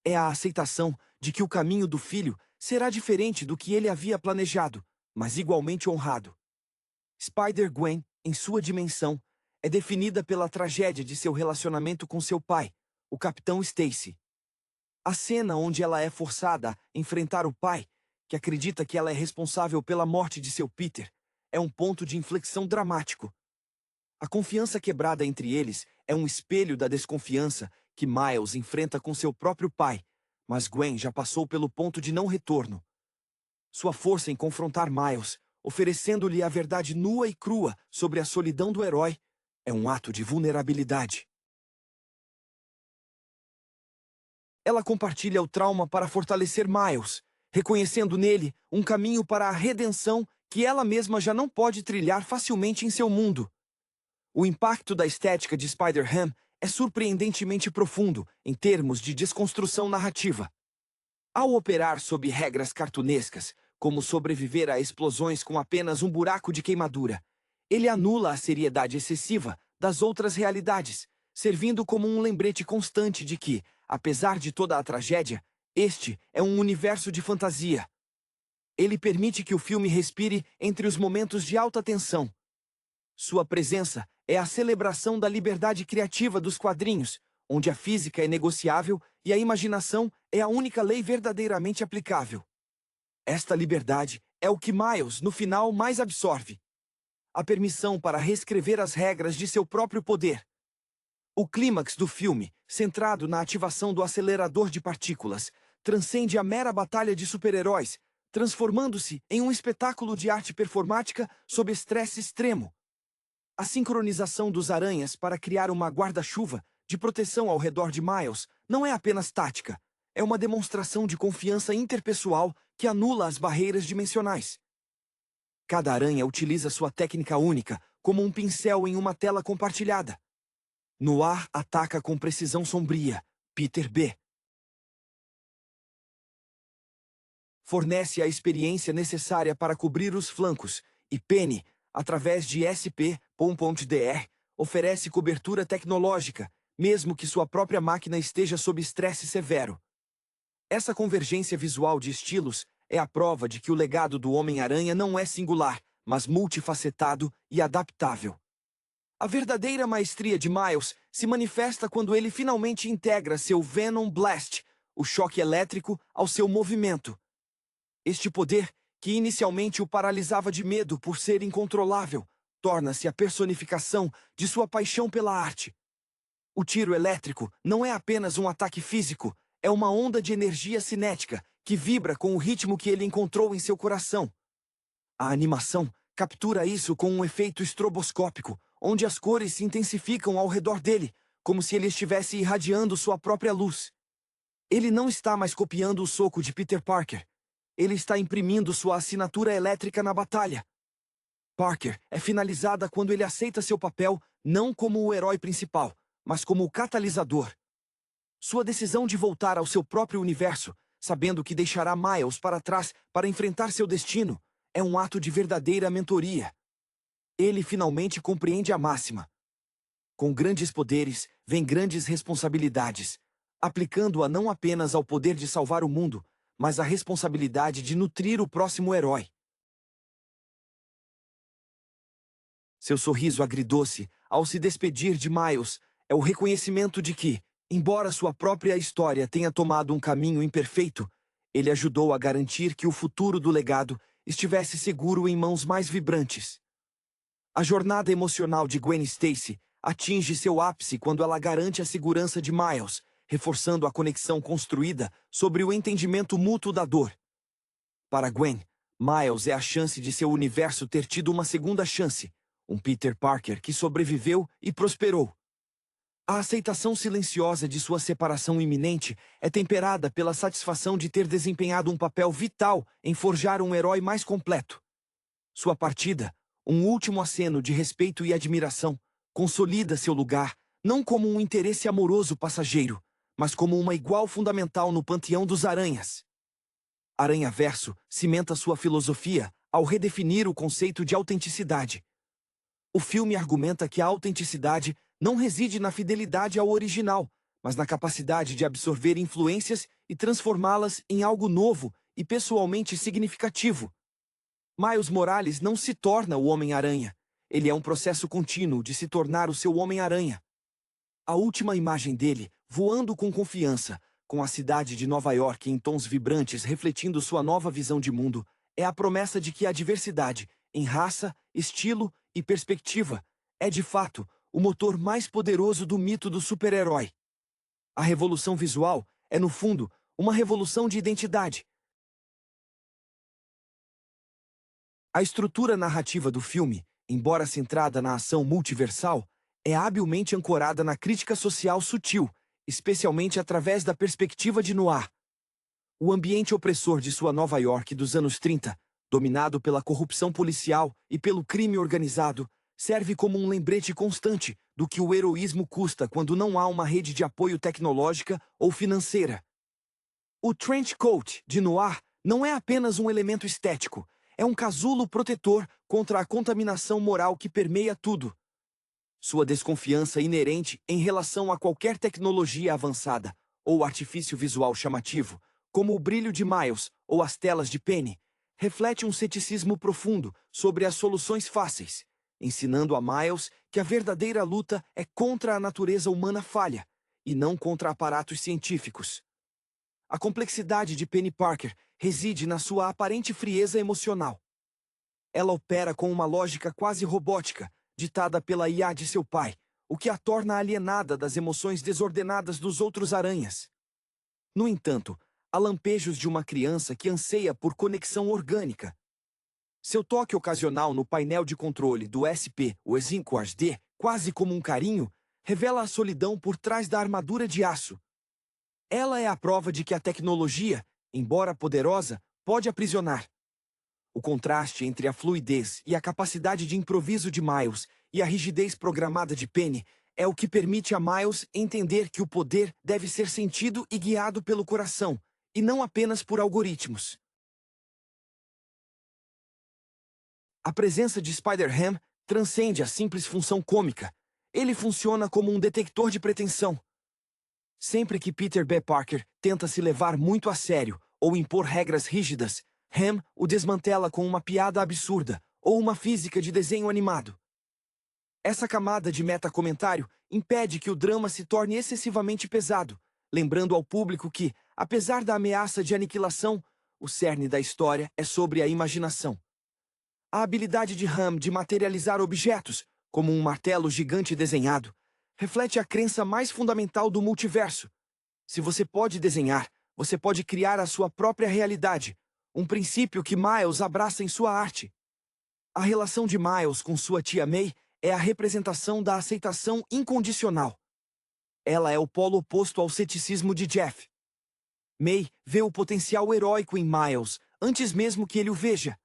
É a aceitação de que o caminho do filho será diferente do que ele havia planejado, mas igualmente honrado. Spider-Gwen, em sua dimensão, é definida pela tragédia de seu relacionamento com seu pai, o Capitão Stacy. A cena onde ela é forçada a enfrentar o pai, que acredita que ela é responsável pela morte de seu Peter, é um ponto de inflexão dramático. A confiança quebrada entre eles é um espelho da desconfiança que Miles enfrenta com seu próprio pai, mas Gwen já passou pelo ponto de não retorno. Sua força em confrontar Miles, oferecendo-lhe a verdade nua e crua sobre a solidão do herói, é um ato de vulnerabilidade. Ela compartilha o trauma para fortalecer Miles, reconhecendo nele um caminho para a redenção que ela mesma já não pode trilhar facilmente em seu mundo. O impacto da estética de Spider-Ham é surpreendentemente profundo em termos de desconstrução narrativa. Ao operar sob regras cartunescas, como sobreviver a explosões com apenas um buraco de queimadura, ele anula a seriedade excessiva das outras realidades, servindo como um lembrete constante de que, apesar de toda a tragédia, este é um universo de fantasia. Ele permite que o filme respire entre os momentos de alta tensão. Sua presença é a celebração da liberdade criativa dos quadrinhos, onde a física é negociável e a imaginação é a única lei verdadeiramente aplicável. Esta liberdade é o que Miles, no final, mais absorve. A permissão para reescrever as regras de seu próprio poder. O clímax do filme, centrado na ativação do acelerador de partículas, transcende a mera batalha de super-heróis, transformando-se em um espetáculo de arte performática sob estresse extremo. A sincronização dos aranhas para criar uma guarda-chuva de proteção ao redor de Miles não é apenas tática, é uma demonstração de confiança interpessoal que anula as barreiras dimensionais. Cada aranha utiliza sua técnica única, como um pincel em uma tela compartilhada. Noir ataca com precisão sombria, Peter B. fornece a experiência necessária para cobrir os flancos, e Penny, através de SP.dr, oferece cobertura tecnológica, mesmo que sua própria máquina esteja sob estresse severo. Essa convergência visual de estilos é a prova de que o legado do Homem-Aranha não é singular, mas multifacetado e adaptável. A verdadeira maestria de Miles se manifesta quando ele finalmente integra seu Venom Blast, o choque elétrico, ao seu movimento. Este poder, que inicialmente o paralisava de medo por ser incontrolável, torna-se a personificação de sua paixão pela arte. O tiro elétrico não é apenas um ataque físico, é uma onda de energia cinética que vibra com o ritmo que ele encontrou em seu coração. A animação captura isso com um efeito estroboscópico, onde as cores se intensificam ao redor dele, como se ele estivesse irradiando sua própria luz. Ele não está mais copiando o soco de Peter Parker. Ele está imprimindo sua assinatura elétrica na batalha. Parker é finalizada quando ele aceita seu papel não como o herói principal, mas como o catalisador. Sua decisão de voltar ao seu próprio universo, sabendo que deixará Miles para trás para enfrentar seu destino, é um ato de verdadeira mentoria. Ele finalmente compreende a máxima. Com grandes poderes, vem grandes responsabilidades, aplicando-a não apenas ao poder de salvar o mundo, mas a responsabilidade de nutrir o próximo herói. Seu sorriso agridoce, ao se despedir de Miles, é o reconhecimento de que, embora sua própria história tenha tomado um caminho imperfeito, ele ajudou a garantir que o futuro do legado estivesse seguro em mãos mais vibrantes. A jornada emocional de Gwen Stacy atinge seu ápice quando ela garante a segurança de Miles, reforçando a conexão construída sobre o entendimento mútuo da dor. Para Gwen, Miles é a chance de seu universo ter tido uma segunda chance, um Peter Parker que sobreviveu e prosperou. A aceitação silenciosa de sua separação iminente é temperada pela satisfação de ter desempenhado um papel vital em forjar um herói mais completo. Sua partida, um último aceno de respeito e admiração, consolida seu lugar não como um interesse amoroso passageiro, mas como uma igual fundamental no panteão dos aranhas. Aranhaverso cimenta sua filosofia ao redefinir o conceito de autenticidade. O filme argumenta que a autenticidade não reside na fidelidade ao original, mas na capacidade de absorver influências e transformá-las em algo novo e pessoalmente significativo. Miles Morales não se torna o Homem-Aranha. Ele é um processo contínuo de se tornar o seu Homem-Aranha. A última imagem dele, voando com confiança, com a cidade de Nova York em tons vibrantes refletindo sua nova visão de mundo, é a promessa de que a diversidade, em raça, estilo e perspectiva, é de fato o motor mais poderoso do mito do super-herói. A revolução visual é, no fundo, uma revolução de identidade. A estrutura narrativa do filme, embora centrada na ação multiversal, é habilmente ancorada na crítica social sutil, especialmente através da perspectiva de Noir. O ambiente opressor de sua Nova York dos anos 30, dominado pela corrupção policial e pelo crime organizado, serve como um lembrete constante do que o heroísmo custa quando não há uma rede de apoio tecnológica ou financeira. O trench coat de Noir não é apenas um elemento estético, é um casulo protetor contra a contaminação moral que permeia tudo. Sua desconfiança inerente em relação a qualquer tecnologia avançada ou artifício visual chamativo, como o brilho de Miles ou as telas de Penny, reflete um ceticismo profundo sobre as soluções fáceis, ensinando a Miles que a verdadeira luta é contra a natureza humana falha, e não contra aparatos científicos. A complexidade de Penny Parker reside na sua aparente frieza emocional. Ela opera com uma lógica quase robótica, ditada pela IA de seu pai, o que a torna alienada das emoções desordenadas dos outros aranhas. No entanto, há lampejos de uma criança que anseia por conexão orgânica. Seu toque ocasional no painel de controle do SP, o Zinquars D, quase como um carinho, revela a solidão por trás da armadura de aço. Ela é a prova de que a tecnologia, embora poderosa, pode aprisionar. O contraste entre a fluidez e a capacidade de improviso de Miles e a rigidez programada de Penny é o que permite a Miles entender que o poder deve ser sentido e guiado pelo coração, e não apenas por algoritmos. A presença de Spider-Ham transcende a simples função cômica. Ele funciona como um detector de pretensão. Sempre que Peter B. Parker tenta se levar muito a sério ou impor regras rígidas, Ham o desmantela com uma piada absurda ou uma física de desenho animado. Essa camada de metacomentário impede que o drama se torne excessivamente pesado, lembrando ao público que, apesar da ameaça de aniquilação, o cerne da história é sobre a imaginação. A habilidade de Ham de materializar objetos, como um martelo gigante desenhado, reflete a crença mais fundamental do multiverso. Se você pode desenhar, você pode criar a sua própria realidade, um princípio que Miles abraça em sua arte. A relação de Miles com sua tia May é a representação da aceitação incondicional. Ela é o polo oposto ao ceticismo de Jeff. May vê o potencial heróico em Miles antes mesmo que ele o veja.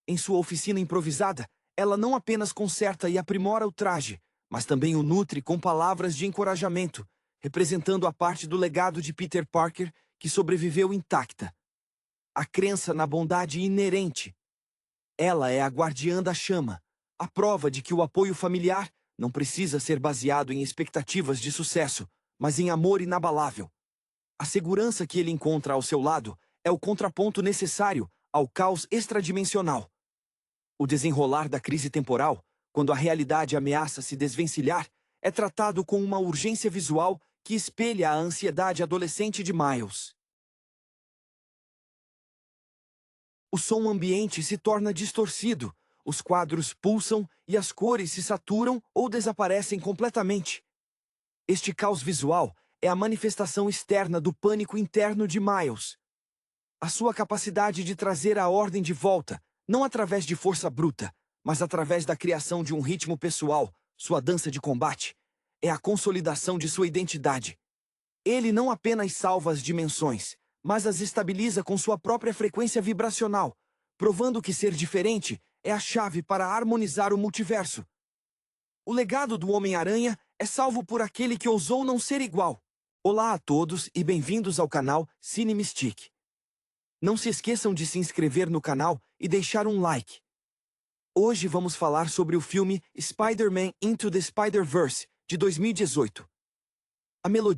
Em sua oficina improvisada, ela não apenas conserta e aprimora o traje, mas também o nutre com palavras de encorajamento, representando a parte do legado de Peter Parker que sobreviveu intacta. A crença na bondade inerente. Ela é a guardiã da chama, a prova de que o apoio familiar não precisa ser baseado em expectativas de sucesso, mas em amor inabalável. A segurança que ele encontra ao seu lado é o contraponto necessário ao caos extradimensional. O desenrolar da crise temporal, quando a realidade ameaça se desvencilhar, é tratado com uma urgência visual que espelha a ansiedade adolescente de Miles. O som ambiente se torna distorcido, os quadros pulsam e as cores se saturam ou desaparecem completamente. Este caos visual é a manifestação externa do pânico interno de Miles. A sua capacidade de trazer a ordem de volta, não através de força bruta, mas através da criação de um ritmo pessoal, sua dança de combate, é a consolidação de sua identidade. Ele não apenas salva as dimensões, mas as estabiliza com sua própria frequência vibracional, provando que ser diferente é a chave para harmonizar o multiverso. O legado do Homem-Aranha é salvo por aquele que ousou não ser igual. Olá a todos e bem-vindos ao canal Cine Mystique. Não se esqueçam de se inscrever no canal e deixar um like. Hoje vamos falar sobre o filme Spider-Man Into the Spider-Verse, de 2018. A melodia